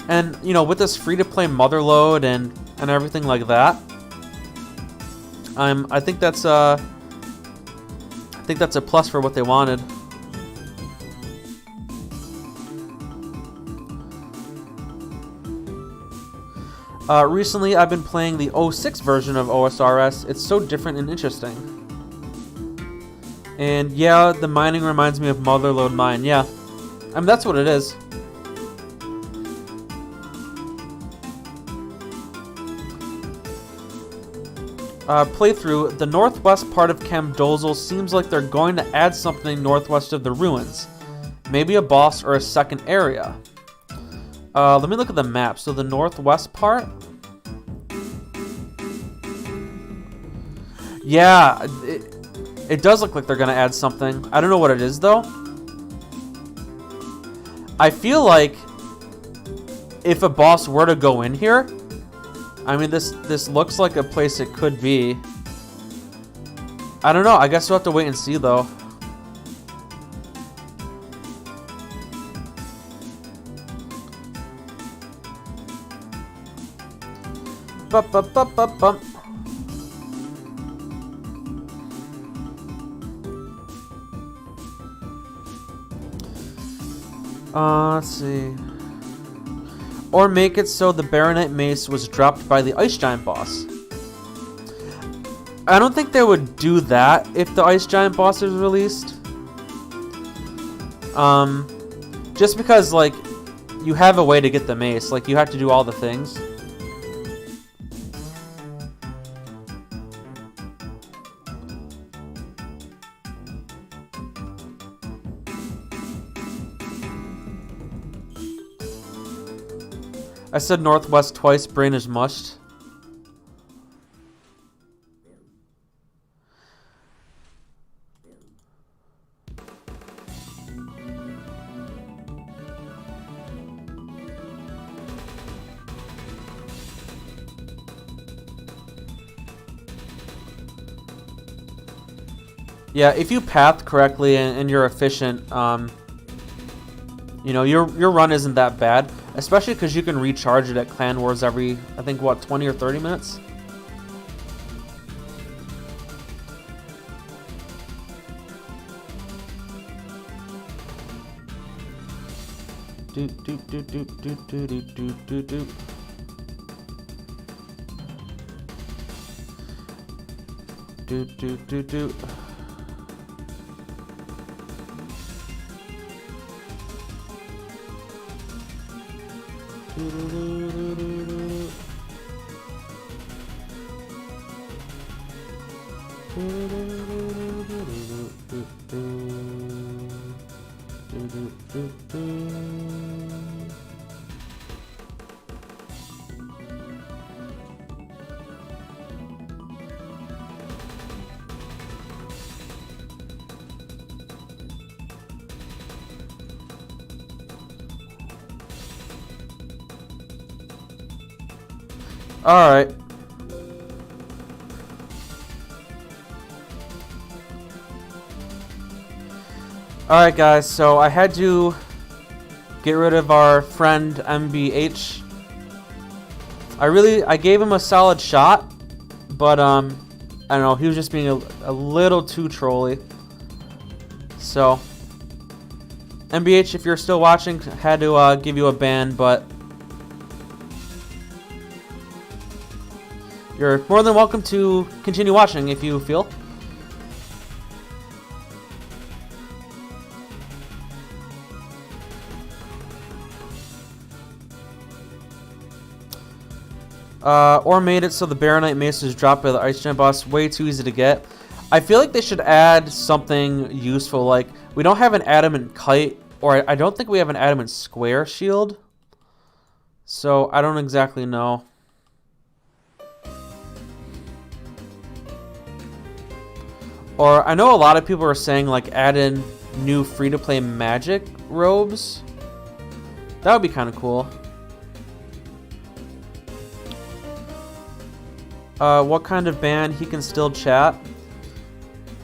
And, you know, with this free-to-play motherload and everything like that, I think that's a plus for what they wanted. Recently, I've been playing the 06 version of OSRS. It's so different and interesting. And yeah, the mining reminds me of Motherlode Mine. Yeah, I mean, that's what it is. Playthrough, the northwest part of Camdozel seems like they're going to add something northwest of the ruins. Maybe a boss or a second area. Let me look at the map. So the northwest part? Yeah, it does look like they're going to add something. I don't know what it is, though. I feel like if a boss were to go in here, I mean, this looks like a place it could be. I don't know. I guess we'll have to wait and see, though. Bump. Let's see. Or make it so the Baronite Mace was dropped by the Ice Giant boss. I don't think they would do that if the Ice Giant boss is released. Just because, like, you have a way to get the mace. Like, you have to do all the things. I said northwest twice, brain is mushed. Yeah, if you path correctly and you're efficient, you know, your run isn't that bad. Especially because you can recharge it at Clan Wars every, I think, what, 20 or 30 minutes? Alright. Alright guys, so I had to get rid of our friend MBH. I gave him a solid shot, but I don't know, he was just being a little too trolly. So MBH, if you're still watching, had to give you a ban, but you're more than welcome to continue watching if you feel. Or made it so the Baronite Mace is dropped by the Ice Giant boss. Way too easy to get. I feel like they should add something useful. Like, we don't have an Adamant Kite, or I don't think we have an Adamant Square shield. So, I don't exactly know. Or, I know a lot of people are saying, like, add in new free-to-play magic robes. That would be kind of cool. What kind of ban? He can still chat.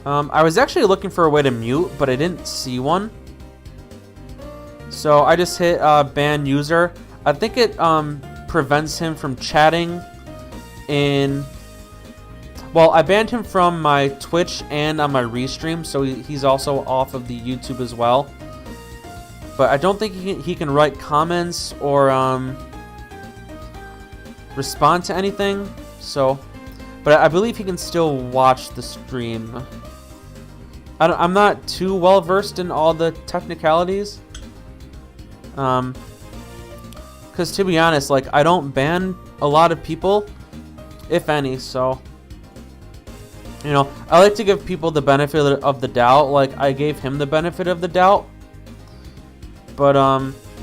I was actually looking for a way to mute, but I didn't see one. So I just hit ban user. I think it prevents him from chatting in... Well, I banned him from my Twitch and on my restream, so he's also off of the YouTube as well. But I don't think he can write comments or respond to anything. So, but I believe he can still watch the stream. I'm not too well versed in all the technicalities. Because to be honest, like, I don't ban a lot of people, if any, so... You know, I like to give people the benefit of the doubt. Like, I gave him the benefit of the doubt. But,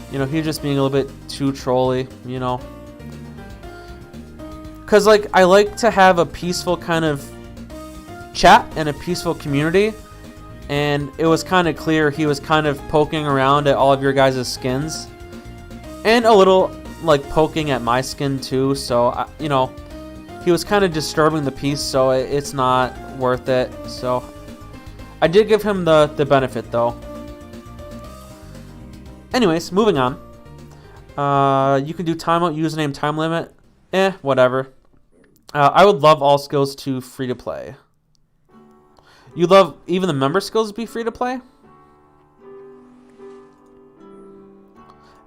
you know, he's just being a little bit too trolly, you know. Because, like, I like to have a peaceful kind of chat and a peaceful community. And it was kind of clear he was kind of poking around at all of your guys' skins. And a little, like, poking at my skin, too. So, you know... He was kind of disturbing the peace, so it's not worth it. So I did give him the benefit, though. Anyways, moving on. You can do timeout, username, time limit. Whatever. I would love all skills to free to play. You love even the member skills to be free to play?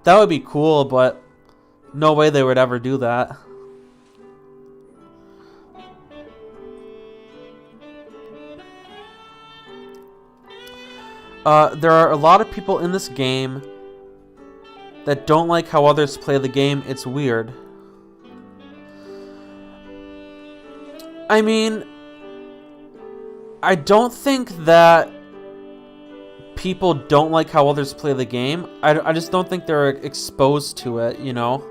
That would be cool, but no way they would ever do that. There are a lot of people in this game that don't like how others play the game. It's weird. I mean, I don't think that people don't like how others play the game. I just don't think they're exposed to it, you know?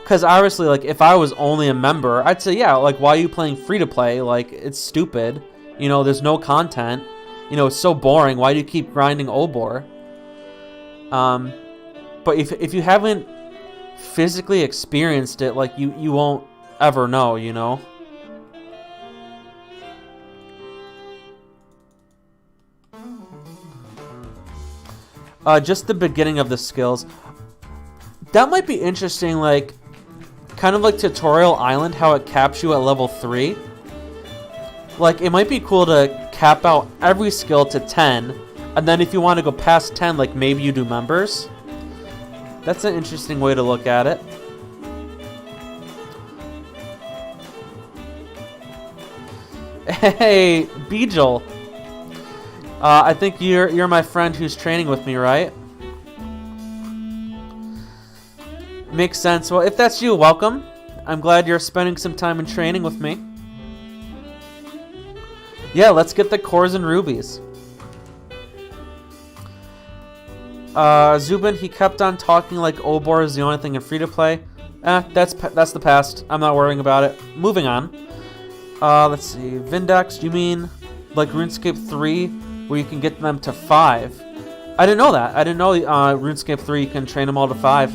Because obviously, like, if I was only a member, I'd say, yeah, like, why are you playing free-to-play? Like, it's stupid. You know, there's no content. You know, it's so boring. Why do you keep grinding Obor? But if you haven't physically experienced it, like, you won't ever know, you know? Just the beginning of the skills. That might be interesting, like, kind of like Tutorial Island, how it caps you at level 3. Like, it might be cool to cap out every skill to 10, and then if you want to go past 10, like, maybe you do members. That's an interesting way to look at it. Hey, Beejel. I think you're my friend who's training with me, right? Makes sense. Well, if that's you, welcome. I'm glad you're spending some time in training with me. Yeah, let's get the cores and rubies. Zubin, he kept on talking like Obor is the only thing in free-to-play. That's the past. I'm not worrying about it. Moving on. Let's see. Vindex, you mean like RuneScape 3, where you can get them to 5? I didn't know that. I didn't know RuneScape 3, you can train them all to 5.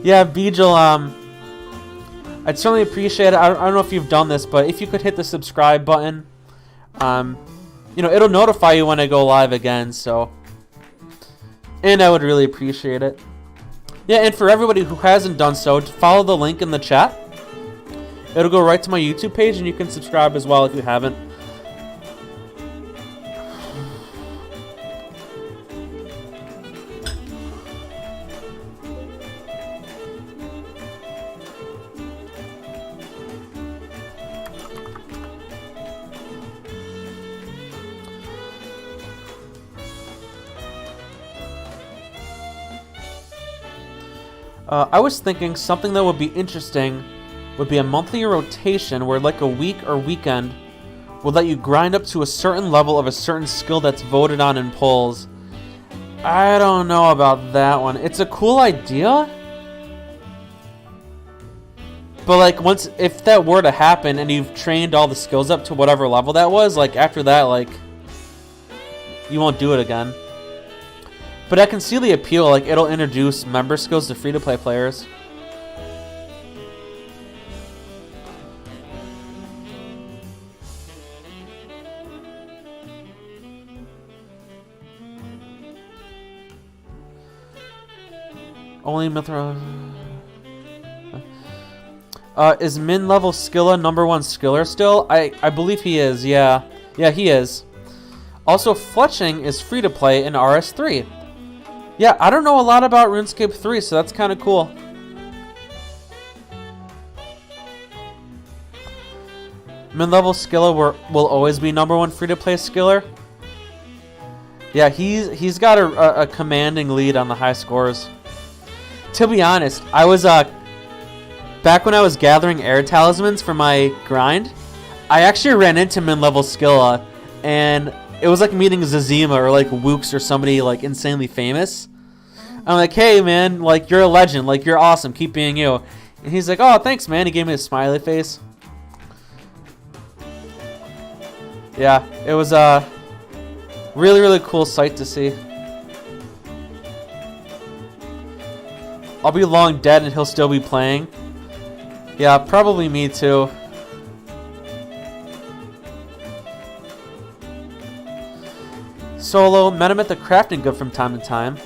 Yeah, Beejel, I'd certainly appreciate it. I don't know if you've done this, but if you could hit the subscribe button, you know, it'll notify you when I go live again, so. And I would really appreciate it. Yeah, and for everybody who hasn't done so, follow the link in the chat. It'll go right to my YouTube page, and you can subscribe as well if you haven't. I was thinking something that would be interesting would be a monthly rotation where like a week or weekend would let you grind up to a certain level of a certain skill that's voted on in polls. I don't know about that one. It's a cool idea. But like if that were to happen and you've trained all the skills up to whatever level that was, like after that, like you won't do it again. But I can see the appeal, like it'll introduce member skills to free-to-play players. Only Mithra. Is min level Skilla #1 skiller still? I believe he is, yeah. Yeah, he is. Also, fletching is free to play in RS3. Yeah, I don't know a lot about RuneScape 3, so that's kind of cool. Min level Skilla will always be #1 free to play skiller. Yeah, he's got a commanding lead on the high scores. To be honest, I was back when I was gathering air talismans for my grind, I actually ran into min-level Skilla, and it was like meeting Zazima or like Wooks or somebody like insanely famous. I'm like, hey man, like you're a legend, like you're awesome, keep being you. And he's like, oh thanks man, he gave me a smiley face. Yeah, it was a really cool sight to see. I'll be long dead and he'll still be playing. Yeah, probably me too. Solo, met him at the crafting good from time to time.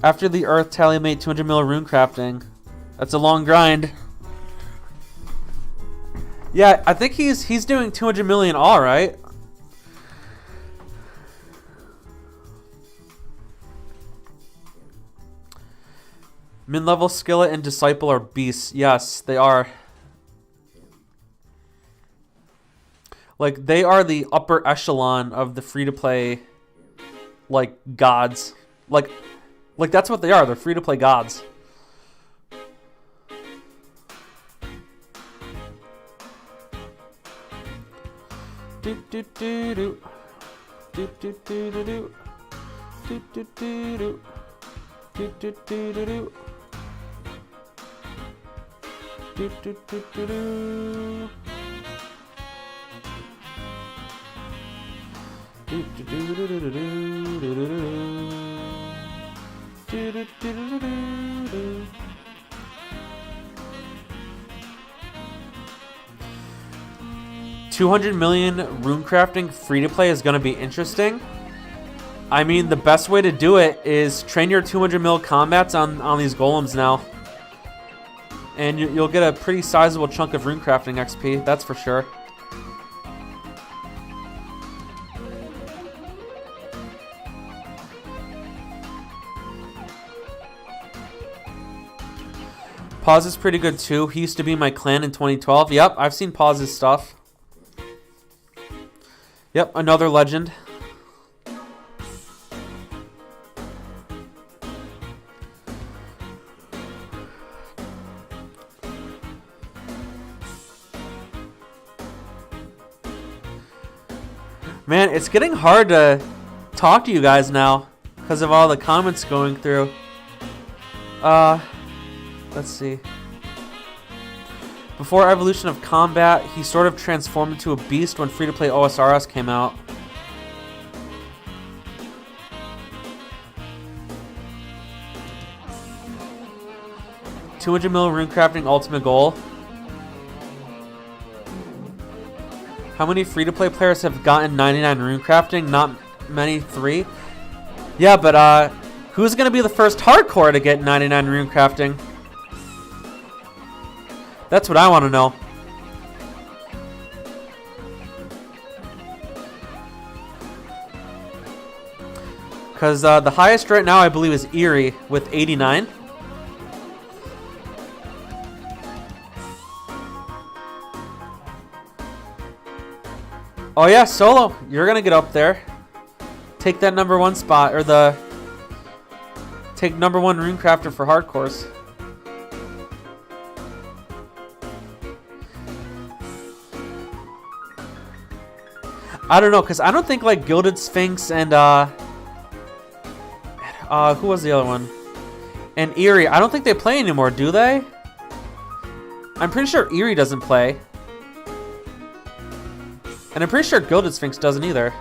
After the Earth tally made 200 mil rune crafting. That's a long grind. Yeah, I think he's doing 200 million all right. Min-level Skilla and Disciple are beasts. Yes, they are. Like, they are the upper echelon of the free-to-play, like, gods. Like that's what they are. They're free-to-play gods. Do do do do. Do do do do do. Do do do do. Do do do do do. Do do do do do. Do do do do do do do do do do do do. 200 million rune crafting free to play is going to be interesting. I mean, the best way to do it is train your 200 mil combats on these golems now. And you'll get a pretty sizable chunk of rune crafting XP, that's for sure. Pause is pretty good too. He used to be my clan in 2012. Yep, I've seen Pause's stuff. Yep, another legend. Man, it's getting hard to talk to you guys now because of all the comments going through. Let's see. Before Evolution of Combat, he sort of transformed into a beast when free-to-play OSRS came out. $200 mil rune crafting ultimate goal. How many free-to-play players have gotten 99 rune crafting? Not many, 3. Yeah, but who's gonna be the first hardcore to get 99 rune crafting? That's what I want to know. Because the highest right now, I believe, is Eerie with 89. Oh yeah, Solo, you're going to get up there. Take that #1 spot, or take #1 Runecrafter for hardcores. I don't know, because I don't think like Gilded Sphinx and who was the other one? And Eerie, I don't think they play anymore, do they? I'm pretty sure Eerie doesn't play. And I'm pretty sure Gilded Sphinx doesn't either.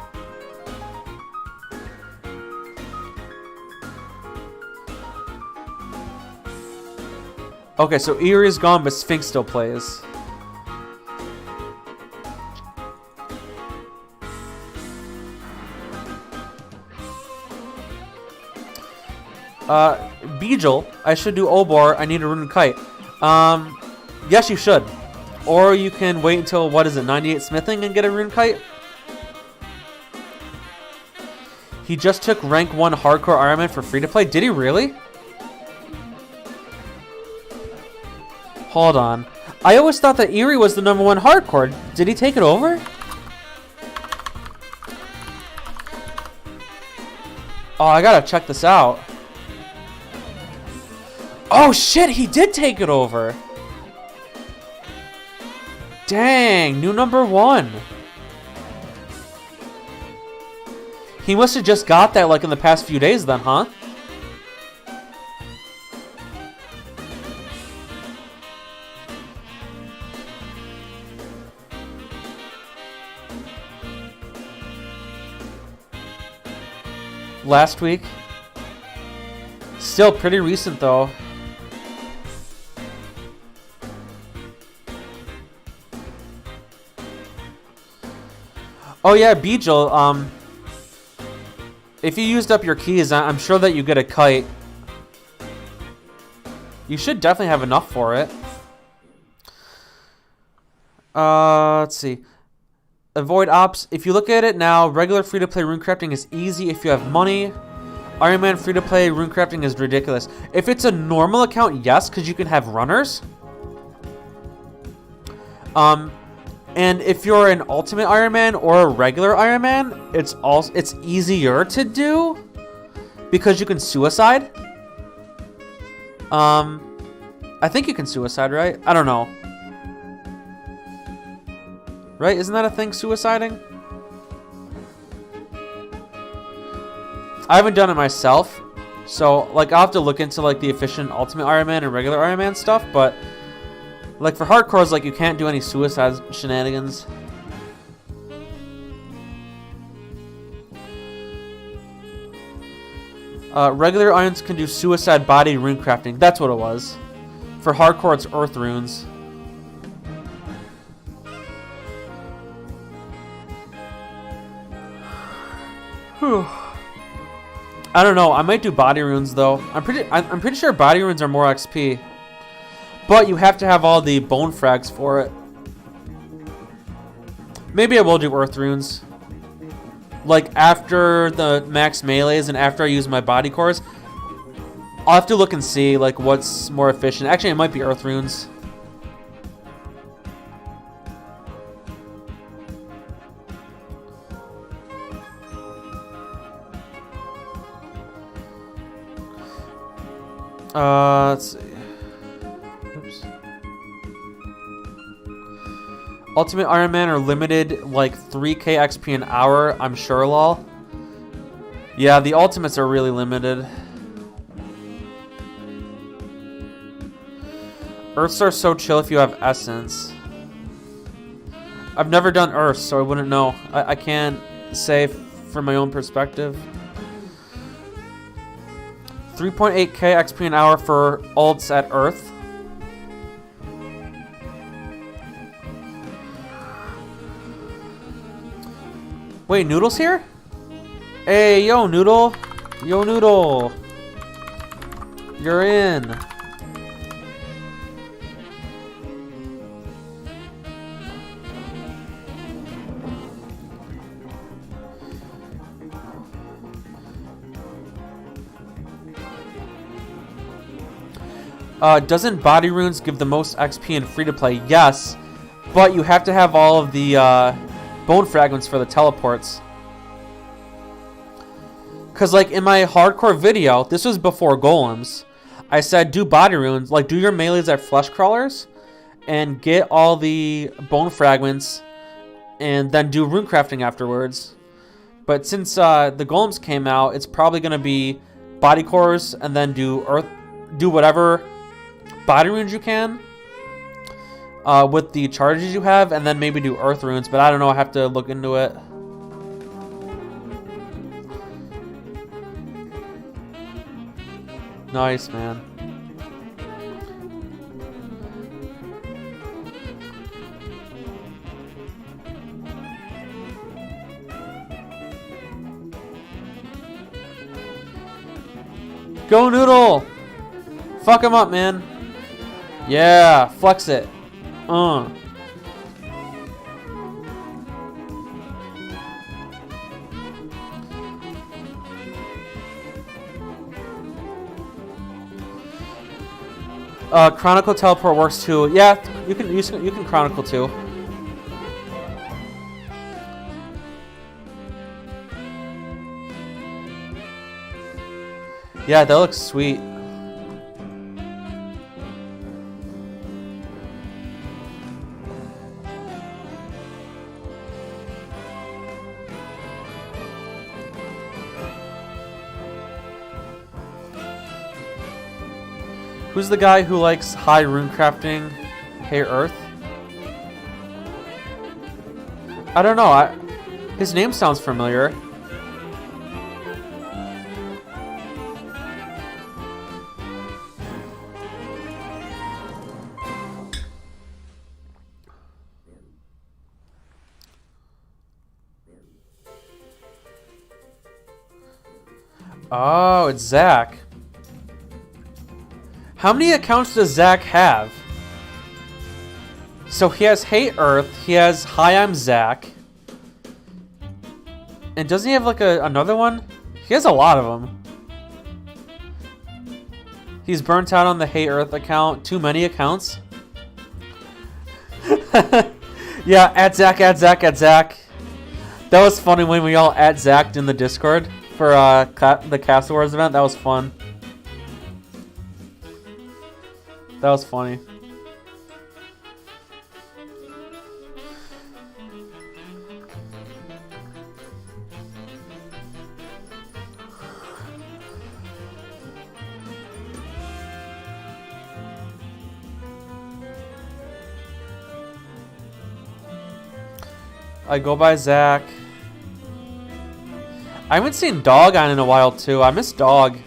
Okay, so Eerie is gone, but Sphinx still plays. Beejel, I should do Obor. I need a Rune Kite. Yes, you should. Or you can wait until, what is it, 98 Smithing and get a Rune Kite? He just took rank 1 hardcore Ironman for free to play. Did he really? Hold on. I always thought that Eerie was the #1 hardcore. Did he take it over? Oh, I gotta check this out. Oh shit, he did take it over. Dang, new #1. He must have just got that like in the past few days then, huh? Last week. Still pretty recent though. Oh yeah, Beejel, if you used up your keys, I'm sure that you get a kite. You should definitely have enough for it. Let's see. Avoid ops. If you look at it now, regular free-to-play runecrafting is easy if you have money. Ironman free-to-play runecrafting is ridiculous. If it's a normal account, yes, because you can have runners. And if you're an Ultimate Ironman or a regular Ironman, it's easier to do because you can suicide. I think you can suicide, right? I don't know. Right? Isn't that a thing, suiciding? I haven't done it myself, so like I'll have to look into like the efficient Ultimate Ironman and regular Ironman stuff, but like for hardcores, like you can't do any suicide shenanigans. Regular irons can do suicide body runecrafting. That's what it was. For hardcore, it's earth runes. Whew. I don't know. I might do body runes though. I'm pretty sure body runes are more XP. But you have to have all the bone frags for it. Maybe I will do earth runes. Like after the max melees and after I use my body cores. I'll have to look and see like what's more efficient. Actually, it might be earth runes. Let's see. Oops. Ultimate Ironman are limited like 3k XP an hour, I'm sure, lol. Yeah, the ultimates are really limited. Earths are so chill if you have essence. I've never done Earths, so I wouldn't know. I can't say from my own perspective. 3.8k XP an hour for ults at Earth. Wait, Noodle's here? Hey, yo, Noodle. Yo, Noodle. You're in. Doesn't body runes give the most XP in free-to-play? Yes, but you have to have all of the bone fragments for the teleports. Because, like, in my hardcore video, this was before golems, I said do body runes, like, do your melees at flesh crawlers, and get all the bone fragments, and then do rune crafting afterwards. But since the golems came out, it's probably going to be body cores, and then do whatever body runes you can with the charges you have, and then maybe do earth runes, but I don't know, I have to look into it. Nice, man. Go Noodle! Fuck him up, man. Yeah, flex it. Chronicle teleport works too. Yeah, you can chronicle too. Yeah, that looks sweet. Who's the guy who likes high rune crafting? Hey Earth? I don't know. His name sounds familiar. Oh, it's Zach. How many accounts does Zach have? So he has Hey Earth, he has Hi I'm Zach. And doesn't he have like another one? He has a lot of them. He's burnt out on the Hey Earth account. Too many accounts. Yeah, at Zach. That was funny when we all at Zach'd in the Discord for the Castle Wars event. That was fun. That was funny. I go by Zach. I haven't seen Dog on in a while too. I miss Dog.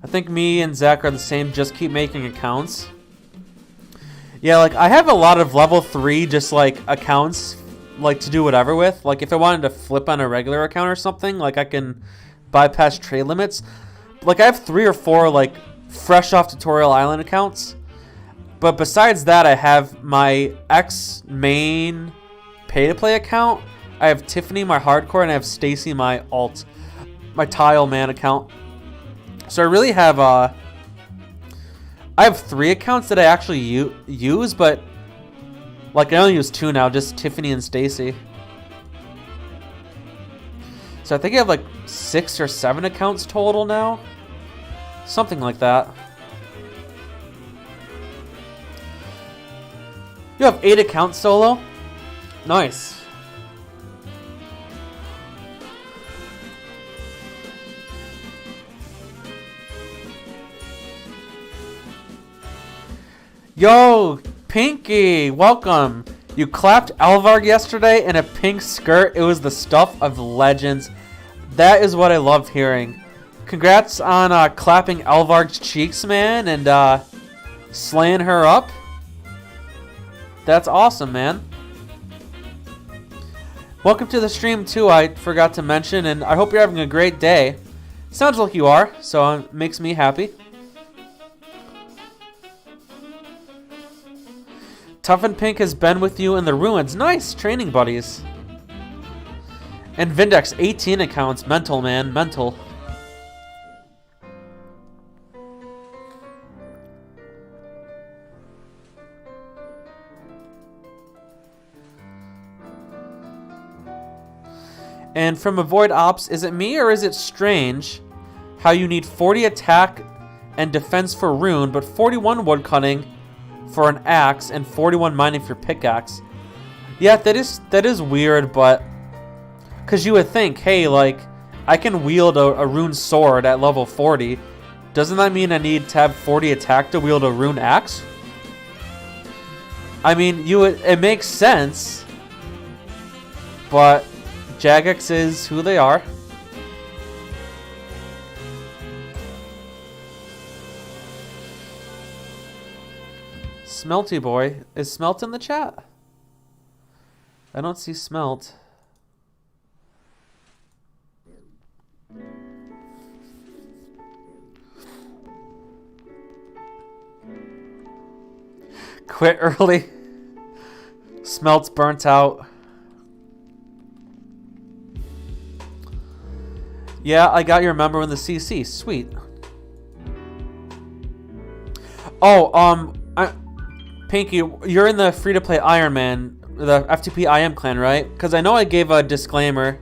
I think me and Zach are the same, just keep making accounts. Yeah, like I have a lot of level 3 just like accounts like to do whatever with. Like if I wanted to flip on a regular account or something, like I can bypass trade limits. Like I have 3 or 4 like fresh off Tutorial Island accounts. But besides that, I have my X main pay to play account. I have Tiffany, my hardcore, and I have Stacy, my alt, my tile man account. So I really have I have 3 accounts that I actually use, but like I only use 2 now, just Tiffany and Stacy. So I think I have like 6 or 7 accounts total now, something like that. You have 8 accounts solo? Nice. Yo, Pinky, welcome. You clapped Alvarg yesterday in a pink skirt. It was the stuff of legends. That is what I love hearing. Congrats on clapping Alvarg's cheeks, man, and slaying her up. That's awesome, man. Welcome to the stream, too, I forgot to mention, and I hope you're having a great day. Sounds like you are, so it makes me happy. Tough and Pink has been with you in the ruins. Nice, training buddies. And Vindex, 18 accounts. Mental, man, mental. And from Avoid Ops, is it me or is it strange how you need 40 attack and defense for rune, but 41 woodcutting for an axe and 41 mining for pickaxe? Yeah, that is weird, but because you would think, hey, like, I can wield a rune sword at level 40. Doesn't that mean I need to have 40 attack to wield a rune axe? I mean, it makes sense, but Jagex is who they are. Smelty boy. Is Smelt in the chat? I don't see Smelt. Quit early. Smelt's burnt out. Yeah, I got your member in the CC. Sweet. Oh, Pinky, you're in the free-to-play Ironman, the F2P IM clan, right? Because I know I gave a disclaimer.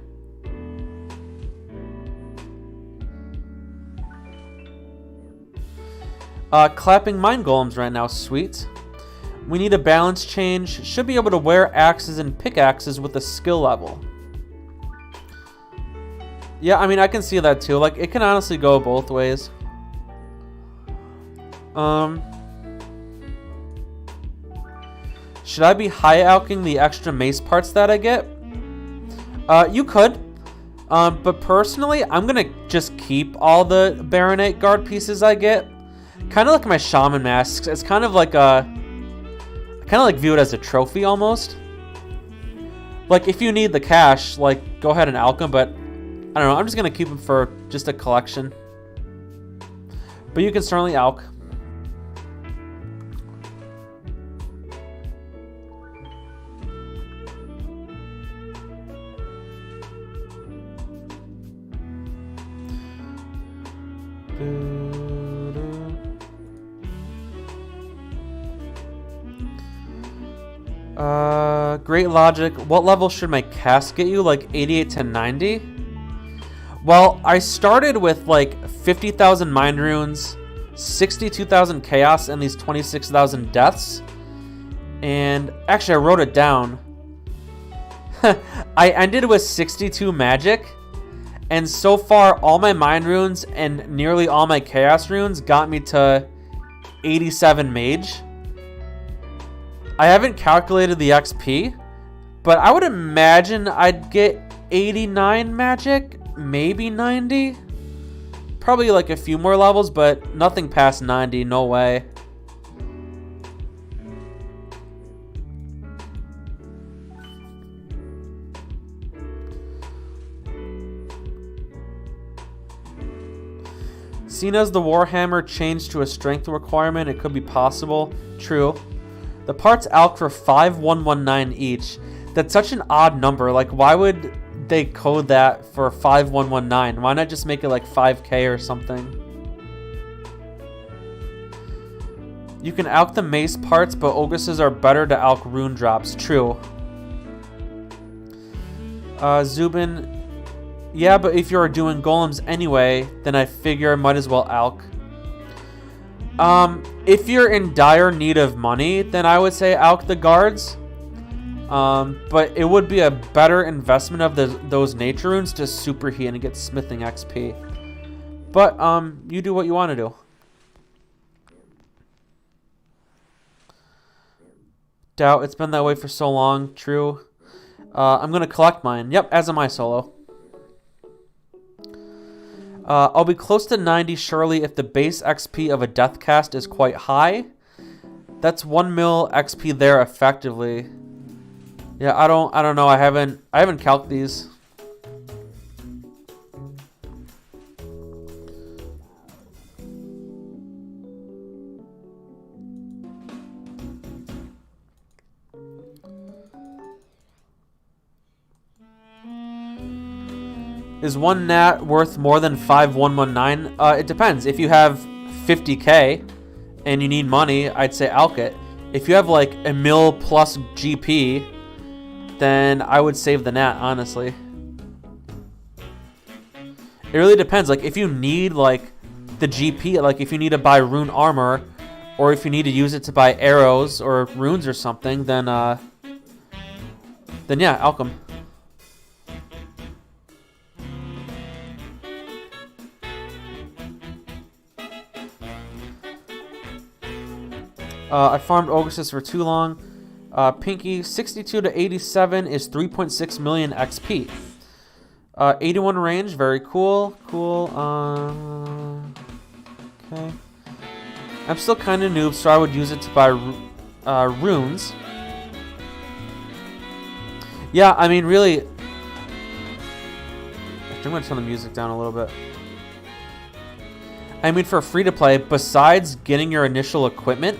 Clapping mine golems right now. Sweet. We need a balance change. Should be able to wear axes and pickaxes with a skill level. Yeah, I mean, I can see that too. Like, it can honestly go both ways. Should I be high alching the extra mace parts that I get? You could. But personally, I'm gonna just keep all the Baronite guard pieces I get. Kind of like my shaman masks. It's kind of like view it as a trophy almost. Like, if you need the cash, like, go ahead and alch them, but I don't know, I'm just gonna keep them for just a collection. But you can certainly alch. Great logic. What level should my cast get you? Like 88 to 90? Well, I started with like 50,000 mind runes, 62,000 chaos, and these 26,000 deaths. And actually, I wrote it down. I ended with 62 magic. And so far, all my mind runes and nearly all my chaos runes got me to 87 mage. I haven't calculated the XP, but I would imagine I'd get 89 magic, maybe 90. Probably like a few more levels, but nothing past 90, no way. Seeing as the Warhammer changed to a strength requirement, it could be possible. True. The parts alch for 5119 each. That's such an odd number. Like, why would they code that for 5119? Why not just make it like 5k or something? You can alch the mace parts, but Ogresses are better to alch rune drops. True. Zubin. Yeah, but if you're doing golems anyway, then I figure I might as well alch. If you're in dire need of money, then I would say alch the guards. But it would be a better investment of those nature runes to superheat and get smithing XP. But you do what you want to do. Doubt, it's been that way for so long. True. I'm gonna collect mine. Yep, as am I, Solo. I'll be close to 90 surely if the base XP of a death cast is quite high. That's 1 mil XP there effectively. Yeah, I don't know. I haven't calced these. Is one nat worth more than 5119? It depends. If you have 50k and you need money, I'd say alch it. If you have like a mil plus GP, then I would save the nat, honestly. It really depends. Like, if you need, like, the GP, like, if you need to buy rune armor, or if you need to use it to buy arrows or runes or something, then yeah, Alchem. I farmed Ogresses for too long. Pinky, 62 to 87 is 3.6 million XP. 81 range, very cool. Cool. Okay. I'm still kind of noob, so I would use it to buy runes. Yeah, I mean, really... I'm going to turn the music down a little bit. I mean, for free-to-play, besides getting your initial equipment,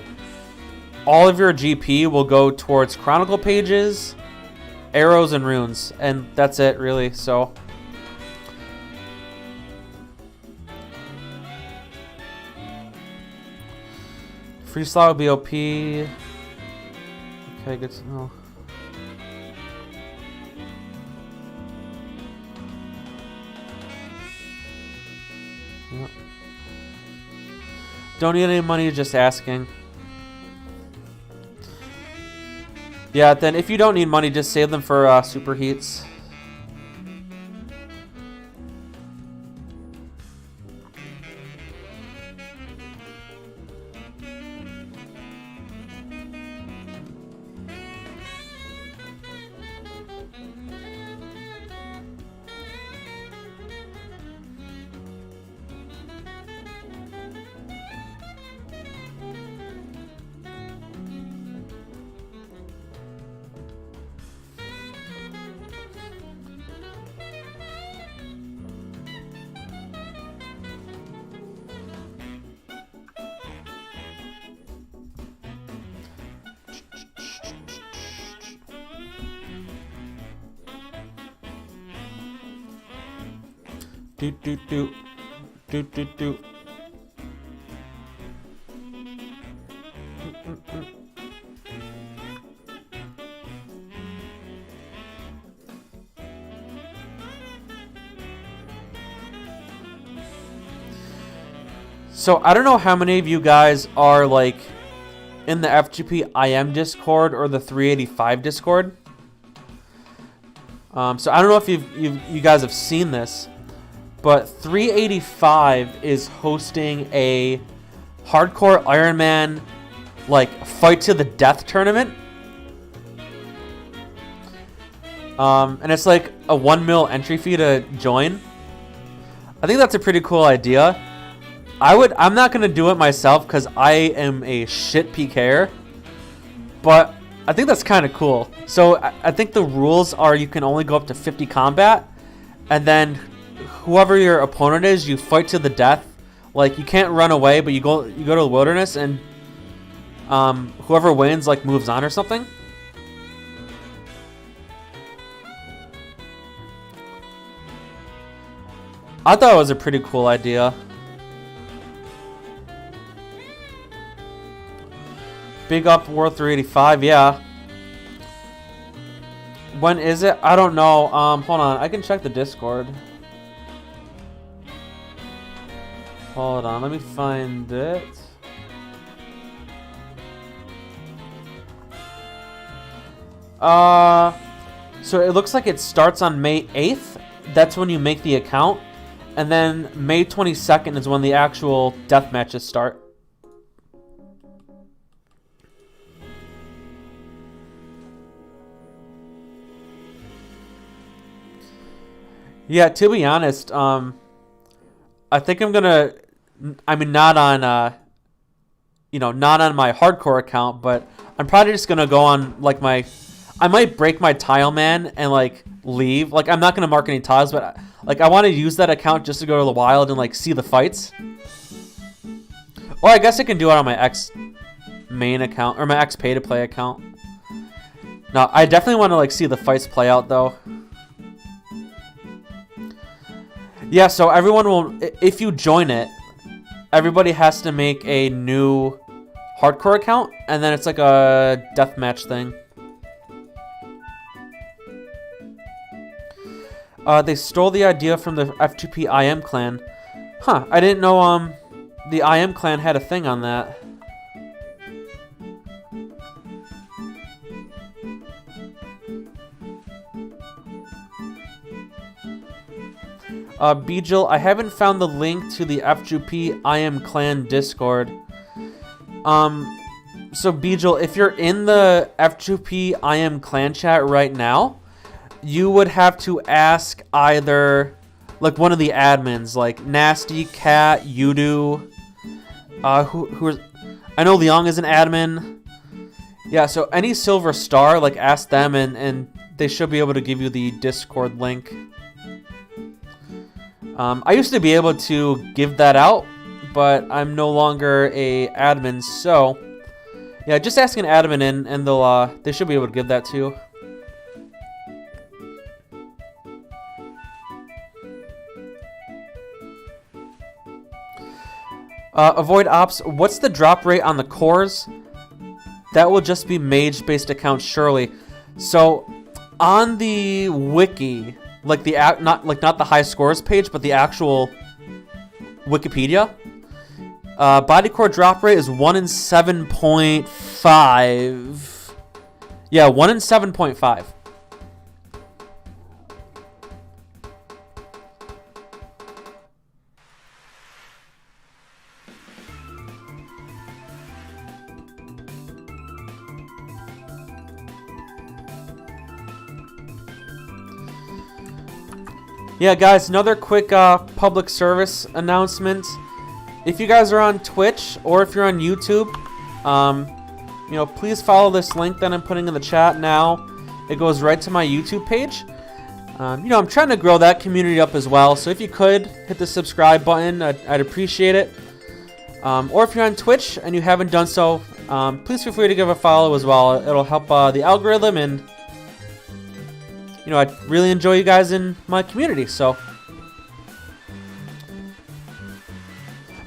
all of your GP will go towards Chronicle pages, arrows, and runes. And that's it, really, so... Free slot would be OP. Okay, good to know. Yep. Don't need any money, just asking. Yeah, then if you don't need money, just save them for superheats. Do do do do do do. So I don't know how many of you guys are like in the F2P IM Discord or the 385 Discord. So I don't know if you guys have seen this. But 385 is hosting a hardcore Ironman, like, fight to the death tournament. And it's like a 1 mil entry fee to join. I think that's a pretty cool idea. I'm not gonna do it myself because I am a shit PKer. But I think that's kind of cool. So I think the rules are you can only go up to 50 combat, and then whoever your opponent is, you fight to the death. Like, you can't run away, but you go to the wilderness, and whoever wins, like, moves on or something. I thought it was a pretty cool idea. Big up World 385, yeah. When is it? I don't know. Hold on, I can check the Discord. Hold on, let me find it. So it looks like it starts on May 8th. That's when you make the account. And then May 22nd is when the actual death matches start. Yeah, to be honest, I think I'm gonna... I mean, not on, not on my hardcore account, but I'm probably just gonna go on, like, I might break my tile man and, like, leave. Like, I'm not gonna mark any tiles, but, like, I want to use that account just to go to the wild and, like, see the fights. Or I guess I can do it on my X main account, or my X pay to play account. No, I definitely want to, like, see the fights play out, though. Yeah, so everyone will, if you join it, everybody has to make a new hardcore account, and then it's like a deathmatch thing. They stole the idea from the F2P IM clan. Huh, I didn't know the IM clan had a thing on that. Beejil, I haven't found the link to the F2P IM clan Discord. So Beejil, if you're in the F2P IM clan chat right now, you would have to ask either like one of the admins, like Nasty, Cat, Yudu, who's I know Leong is an admin. Yeah, so any silver star, like ask them and they should be able to give you the Discord link. I used to be able to give that out, but I'm no longer a admin, so yeah, just ask an admin and they should be able to give that to you. Avoid ops. What's the drop rate on the cores? That will just be mage-based accounts, surely. So on the wiki, like not the high scores page, but the actual Wikipedia, body core drop rate is 1 in 7.5. Yeah, 1 in 7.5. Yeah, guys, another quick public service announcement. If you guys are on Twitch or if you're on YouTube, you know, please follow this link that I'm putting in the chat now. It goes right to my YouTube page. You know, I'm trying to grow that community up as well, so if you could hit the subscribe button, I'd appreciate it. Or if you're on Twitch and you haven't done so, please feel free to give a follow as well. It'll help the algorithm, and you know, I really enjoy you guys in my community, so.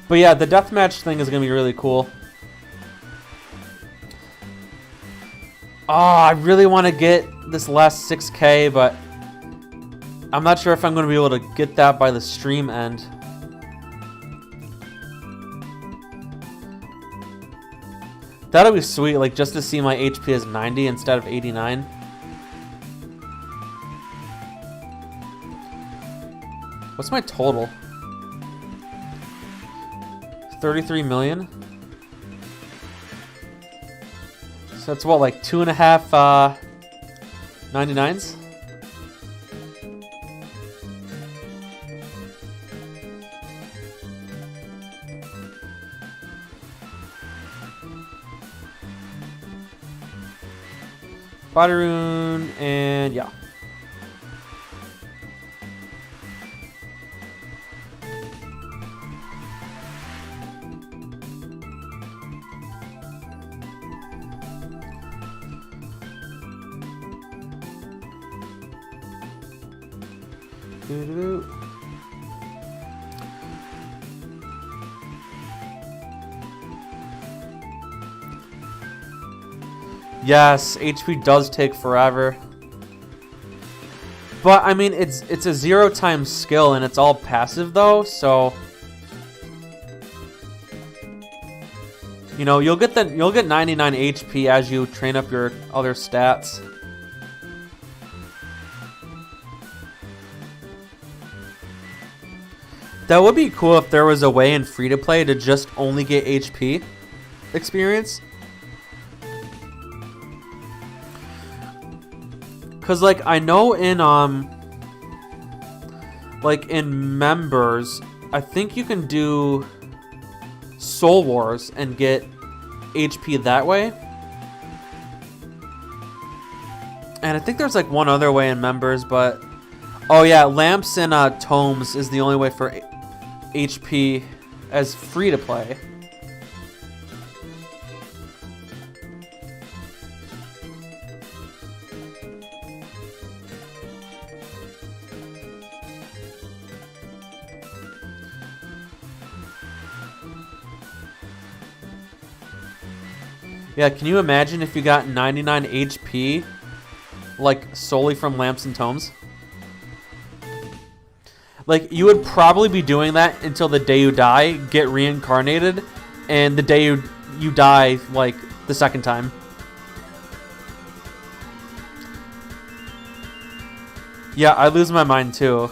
But yeah, the deathmatch thing is going to be really cool. Oh, I really want to get this last 6K, but I'm not sure if I'm going to be able to get that by the stream end. That'll be sweet, like just to see my HP as 90 instead of 89. What's my total? 33 million? So that's what, like 2.5 99s? Body rune, and yeah. Yes, HP does take forever. But I mean, it's a 0 times skill and it's all passive though, so you know, you'll get 99 HP as you train up your other stats. That would be cool if there was a way in free-to-play to just only get HP experience. Cause like I know in like in members, I think you can do Soul Wars and get HP that way. And I think there's like one other way in members, but oh yeah, Lamps and Tomes is the only way for HP as free to play. Yeah, can you imagine if you got 99 HP like solely from Lamps and Tomes? Like, you would probably be doing that until the day you die, get reincarnated, and the day you die, like, the second time. Yeah, I lose my mind too.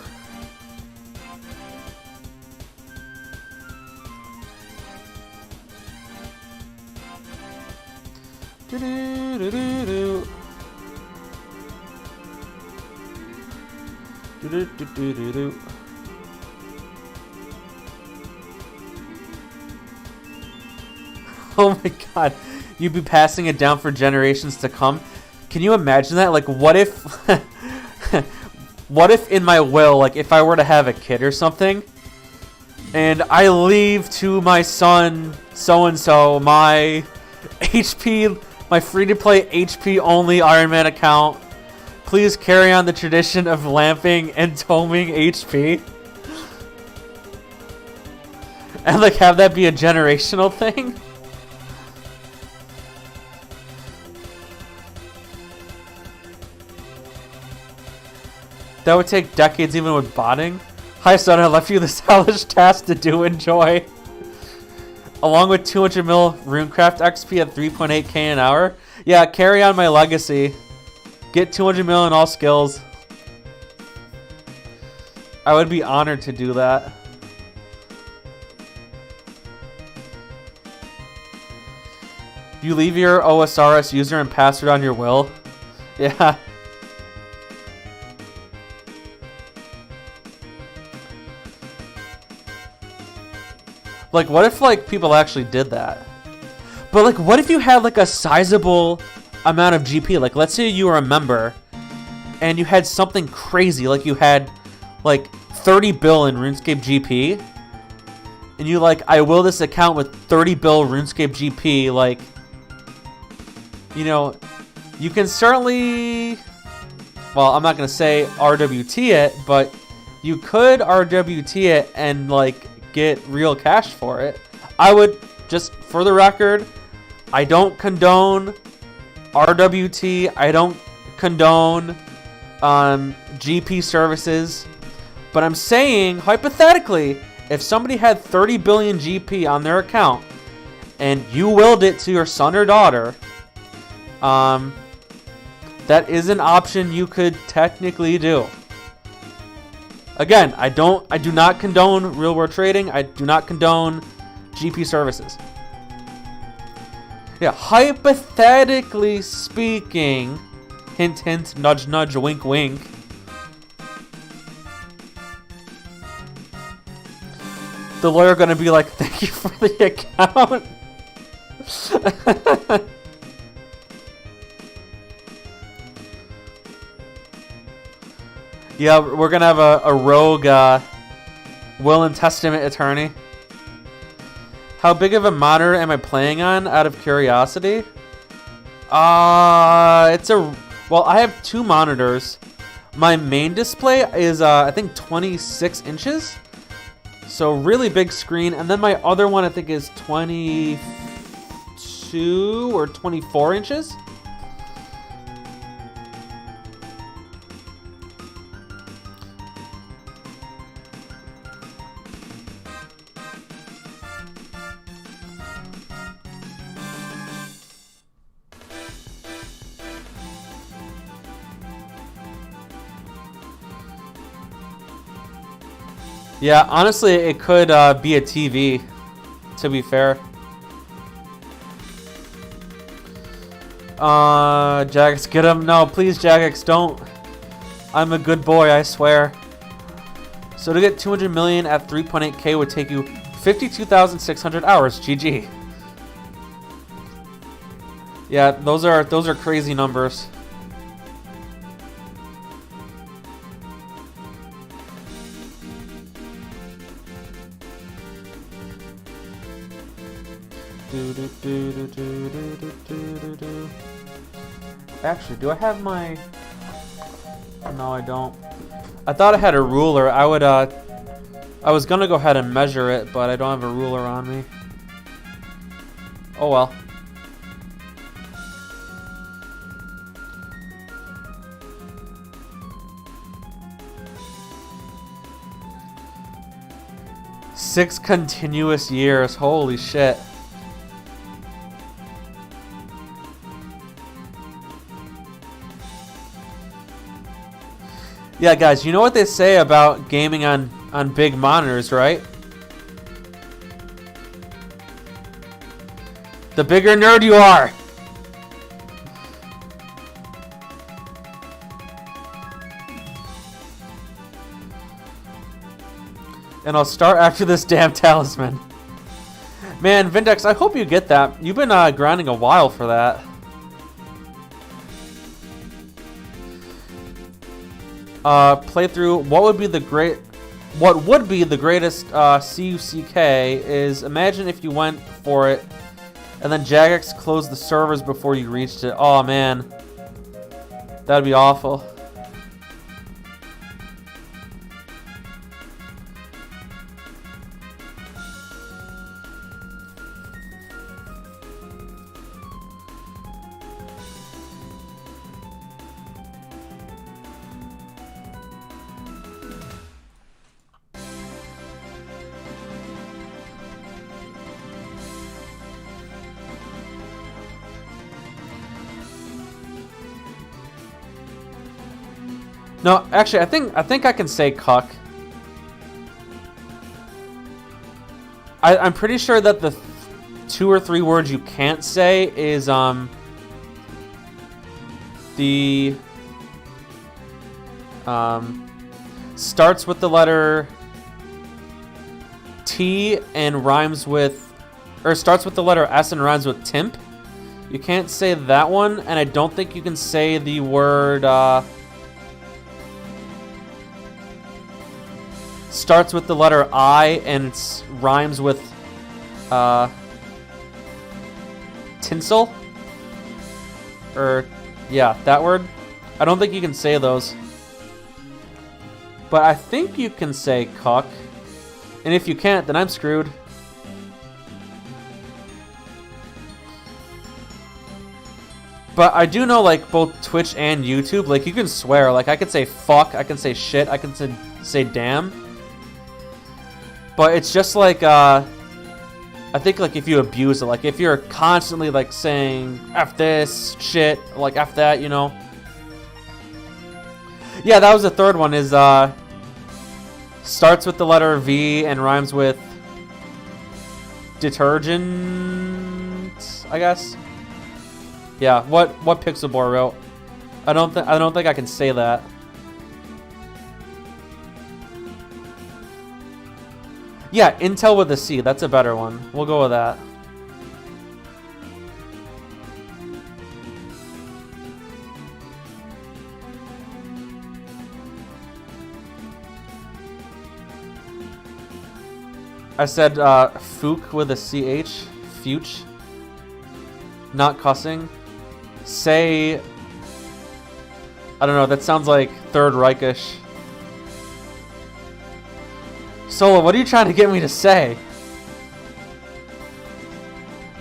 Oh my god, you'd be passing it down for generations to come. Can you imagine that? Like, what if what if in my will, like, if I were to have a kid or something, and I leave to my son so-and-so my HP, my free-to-play HP only Ironman account, please carry on the tradition of lamping and toming HP. And, like, have that be a generational thing? That would take decades even with botting. Hi son, I left you this hellish task to do. Enjoy. Along with 200 mil runecraft XP at 3.8k an hour. Yeah, carry on my legacy. Get 200 mil in all skills. I would be honored to do that. You leave your OSRS user and password on your will? Yeah. Like, what if, like, people actually did that? But, like, what if you had, like, a sizable amount of GP? Like, let's say you were a member and you had something crazy. Like, you had, like, 30 bill in RuneScape GP. And you, like, I will this account with 30 bill RuneScape GP. Like, you know, you can certainly... Well, I'm not going to say RWT it, but you could RWT it and, like, get real cash for it. I would, just for the record, I don't condone RWT. I don't condone GP services. But I'm saying, hypothetically, if somebody had 30 billion GP on their account and you willed it to your son or daughter, that is an option you could technically do. Again, I do not condone real world trading. I do not condone GP services. Yeah, hypothetically speaking, hint hint, nudge nudge, wink wink. The lawyer gonna be like, thank you for the account. Yeah, we're gonna have a rogue will and testament attorney. How big of a monitor am I playing on, out of curiosity? It's a... Well, I have two monitors. My main display is, I think, 26 inches. So, really big screen. And then my other one, I think, is 22 or 24 inches. Yeah, honestly, it could be a TV, to be fair. Jagex, get him. No, please, Jagex, don't. I'm a good boy, I swear. So to get 200 million at 3.8k would take you 52,600 hours. GG. Yeah, those are crazy numbers. Actually, do I have my... No, I don't. I thought I had a ruler. I was gonna go ahead and measure it, but I don't have a ruler on me. Oh well. 6 continuous years. Holy shit. Yeah, guys, you know what they say about gaming on big monitors, right? The bigger nerd you are. And I'll start after this damn talisman. Man, Vindex, I hope you get that. You've been grinding a while for that. Playthrough. What would be the greatest CUCK is imagine if you went for it and then Jagex closed the servers before you reached it. Oh man, that'd be awful. No, actually, I think I can say cuck. I'm pretty sure that the 2 or 3 words you can't say is the starts with the letter T and rhymes with, or starts with the letter S and rhymes with timp. You can't say that one, and I don't think you can say the word starts with the letter I and it rhymes with tinsel. Or, yeah, that word. I don't think you can say those. But I think you can say cuck. And if you can't, then I'm screwed. But I do know, like, both Twitch and YouTube, like, you can swear. Like, I can say fuck, I can say shit, I can say damn. But it's just like, I think, like, if you abuse it, like, if you're constantly, like, saying F this, shit, like, F that, you know. Yeah, that was the third one, is, starts with the letter V and rhymes with detergent, I guess. Yeah, what Pixelboard wrote. I don't think I can say that. Yeah, Intel with a C. That's a better one. We'll go with that. I said Fook with a CH. Fuch. Not cussing. Say... I don't know, that sounds like Third Reichish. Solo, what are you trying to get me to say?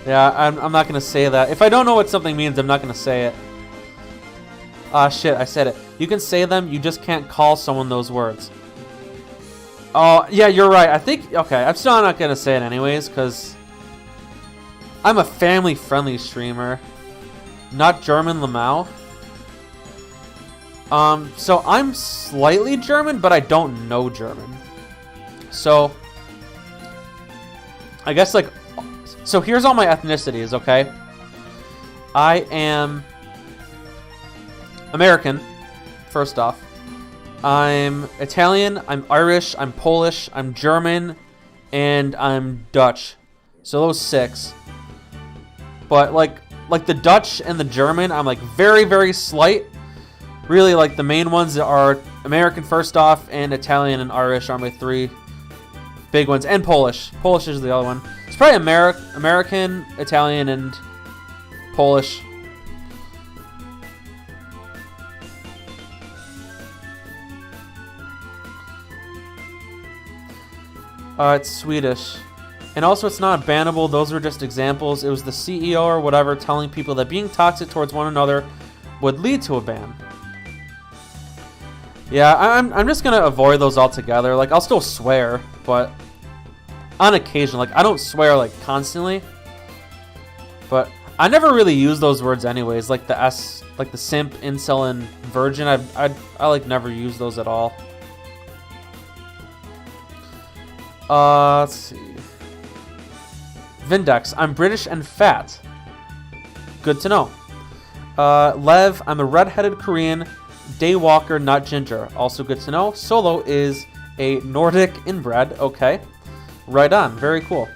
Yeah, I'm not going to say that. If I don't know what something means, I'm not going to say it. Ah, shit, I said it. You can say them, you just can't call someone those words. Oh, yeah, you're right. I think... Okay, I'm still not going to say it anyways, because... I'm a family-friendly streamer. Not German Lamau. So I'm slightly German, but I don't know German. So, I guess, like, so here's all my ethnicities, okay? I am American, first off. I'm Italian, I'm Irish, I'm Polish, I'm German, and I'm Dutch. So those 6. But, like the Dutch and the German, I'm, like, very, very slight. Really, like, the main ones are American, first off, and Italian and Irish are my 3 big ones, and Polish. Polish is the other one. It's probably American, Italian, and Polish. It's Swedish. And also, it's not bannable. Those were just examples. It was the CEO or whatever telling people that being toxic towards one another would lead to a ban. Yeah, I'm just gonna avoid those altogether. Like, I'll still swear, but on occasion. Like, I don't swear, like, constantly. But I never really use those words anyways. Like the S, like the simp, incel, and virgin. I like never use those at all. Let's see. Vindex, I'm British and fat. Good to know. Lev, I'm a redheaded Korean. Daywalker, not ginger. Also good to know. Solo is a Nordic inbred. Okay. Right on. Very cool.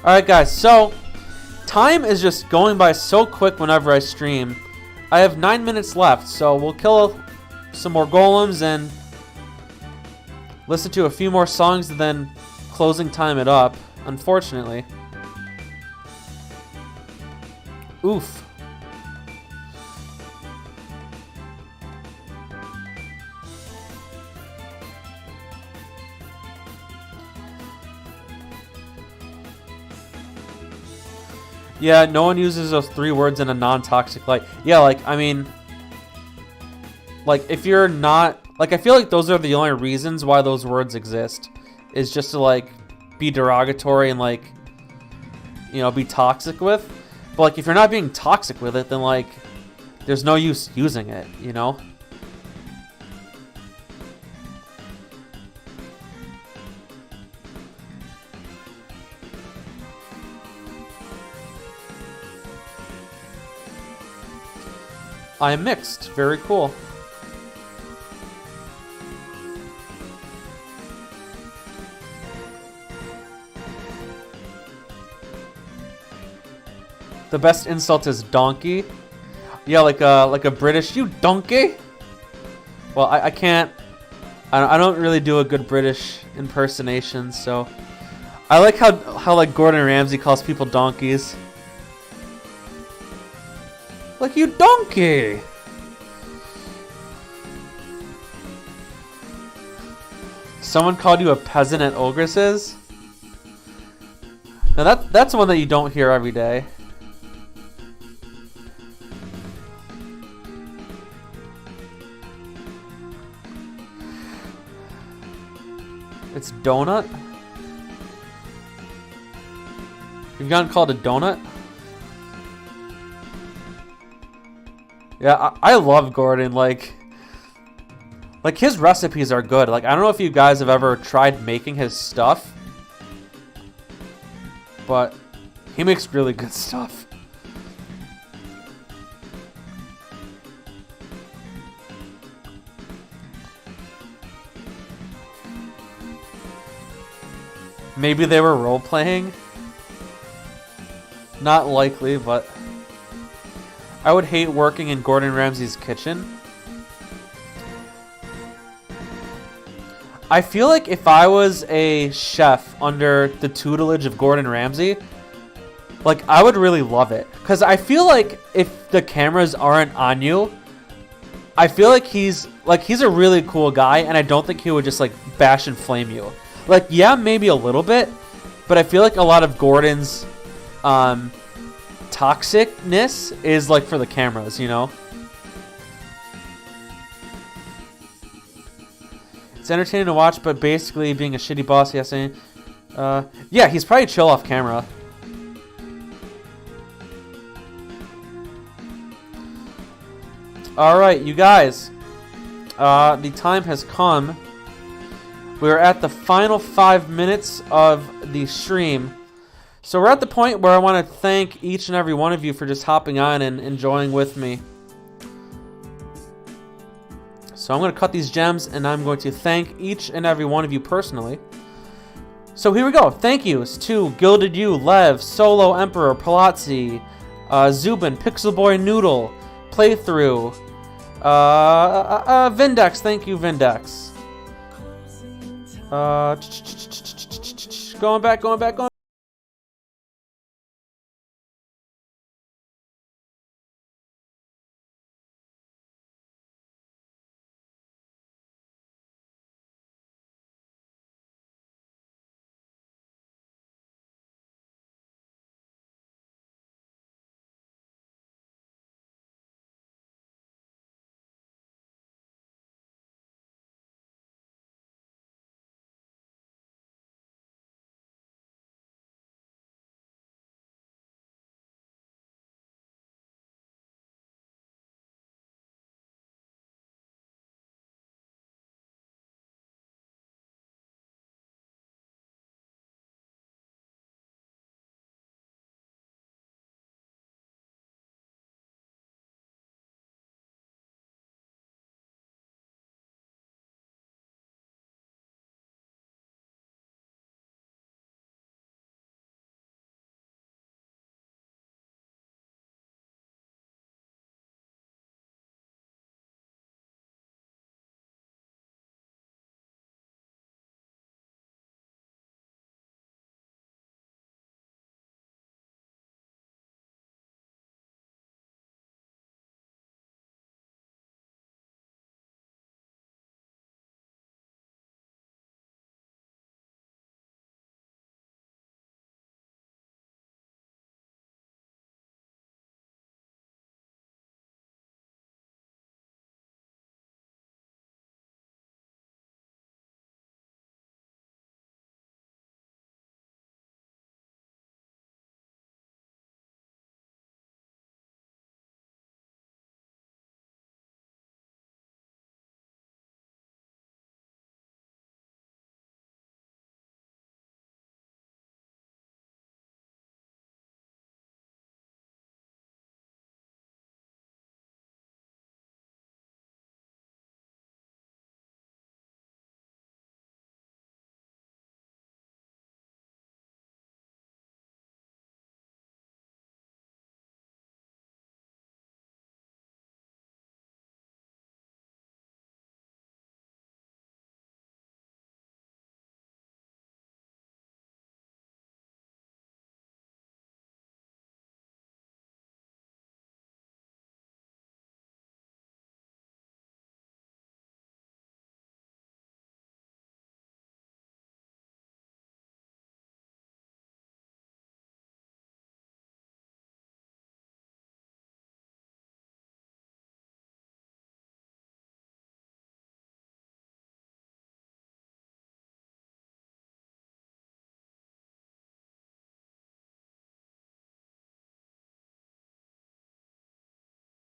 Alright guys, so time is just going by so quick whenever I stream. I have 9 minutes left, so we'll kill some more golems and listen to a few more songs and then closing time it up, unfortunately. Oof. Yeah, no one uses those 3 words in a non-toxic light. Yeah, like, I mean, like, if you're not, like, I feel like those are the only reasons why those words exist, is just to, like, be derogatory and, like, you know, be toxic with. But, like, if you're not being toxic with it, then, like, there's no use using it, you know? I am mixed. Very cool. The best insult is donkey. Yeah, like a British, you donkey. Well, I can't. I don't really do a good British impersonation, so I like how like Gordon Ramsay calls people donkeys. Like, you donkey! Someone called you a peasant at Ogresses? Now that's one that you don't hear every day. It's donut? You've gotten called a donut? Yeah, I love Gordon. Like his recipes are good. Like, I don't know if you guys have ever tried making his stuff, but he makes really good stuff. Maybe they were role-playing? Not likely, but I would hate working in Gordon Ramsay's kitchen. I feel like if I was a chef under the tutelage of Gordon Ramsay, like, I would really love it. Because I feel like if the cameras aren't on you, I feel like he's a really cool guy, and I don't think he would just, like, bash and flame you. Like, yeah, maybe a little bit, but I feel like a lot of Gordon's toxicness is, like, for the cameras, you know? It's entertaining to watch, but basically being a shitty boss, yes. Yeah, he's probably chill off camera. Alright, you guys. The time has come. We're at the final 5 minutes of the stream. So we're at the point where I want to thank each and every one of you for just hopping on and enjoying with me. So I'm going to cut these gems, and I'm going to thank each and every one of you personally. So here we go. Thank yous to Gilded You, Lev, Solo Emperor, Palazzi, Zubin, Pixel Boy Noodle, Playthrough, Vindex. Thank you, Vindex. Going back.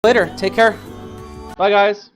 Later. Take care. Bye, guys.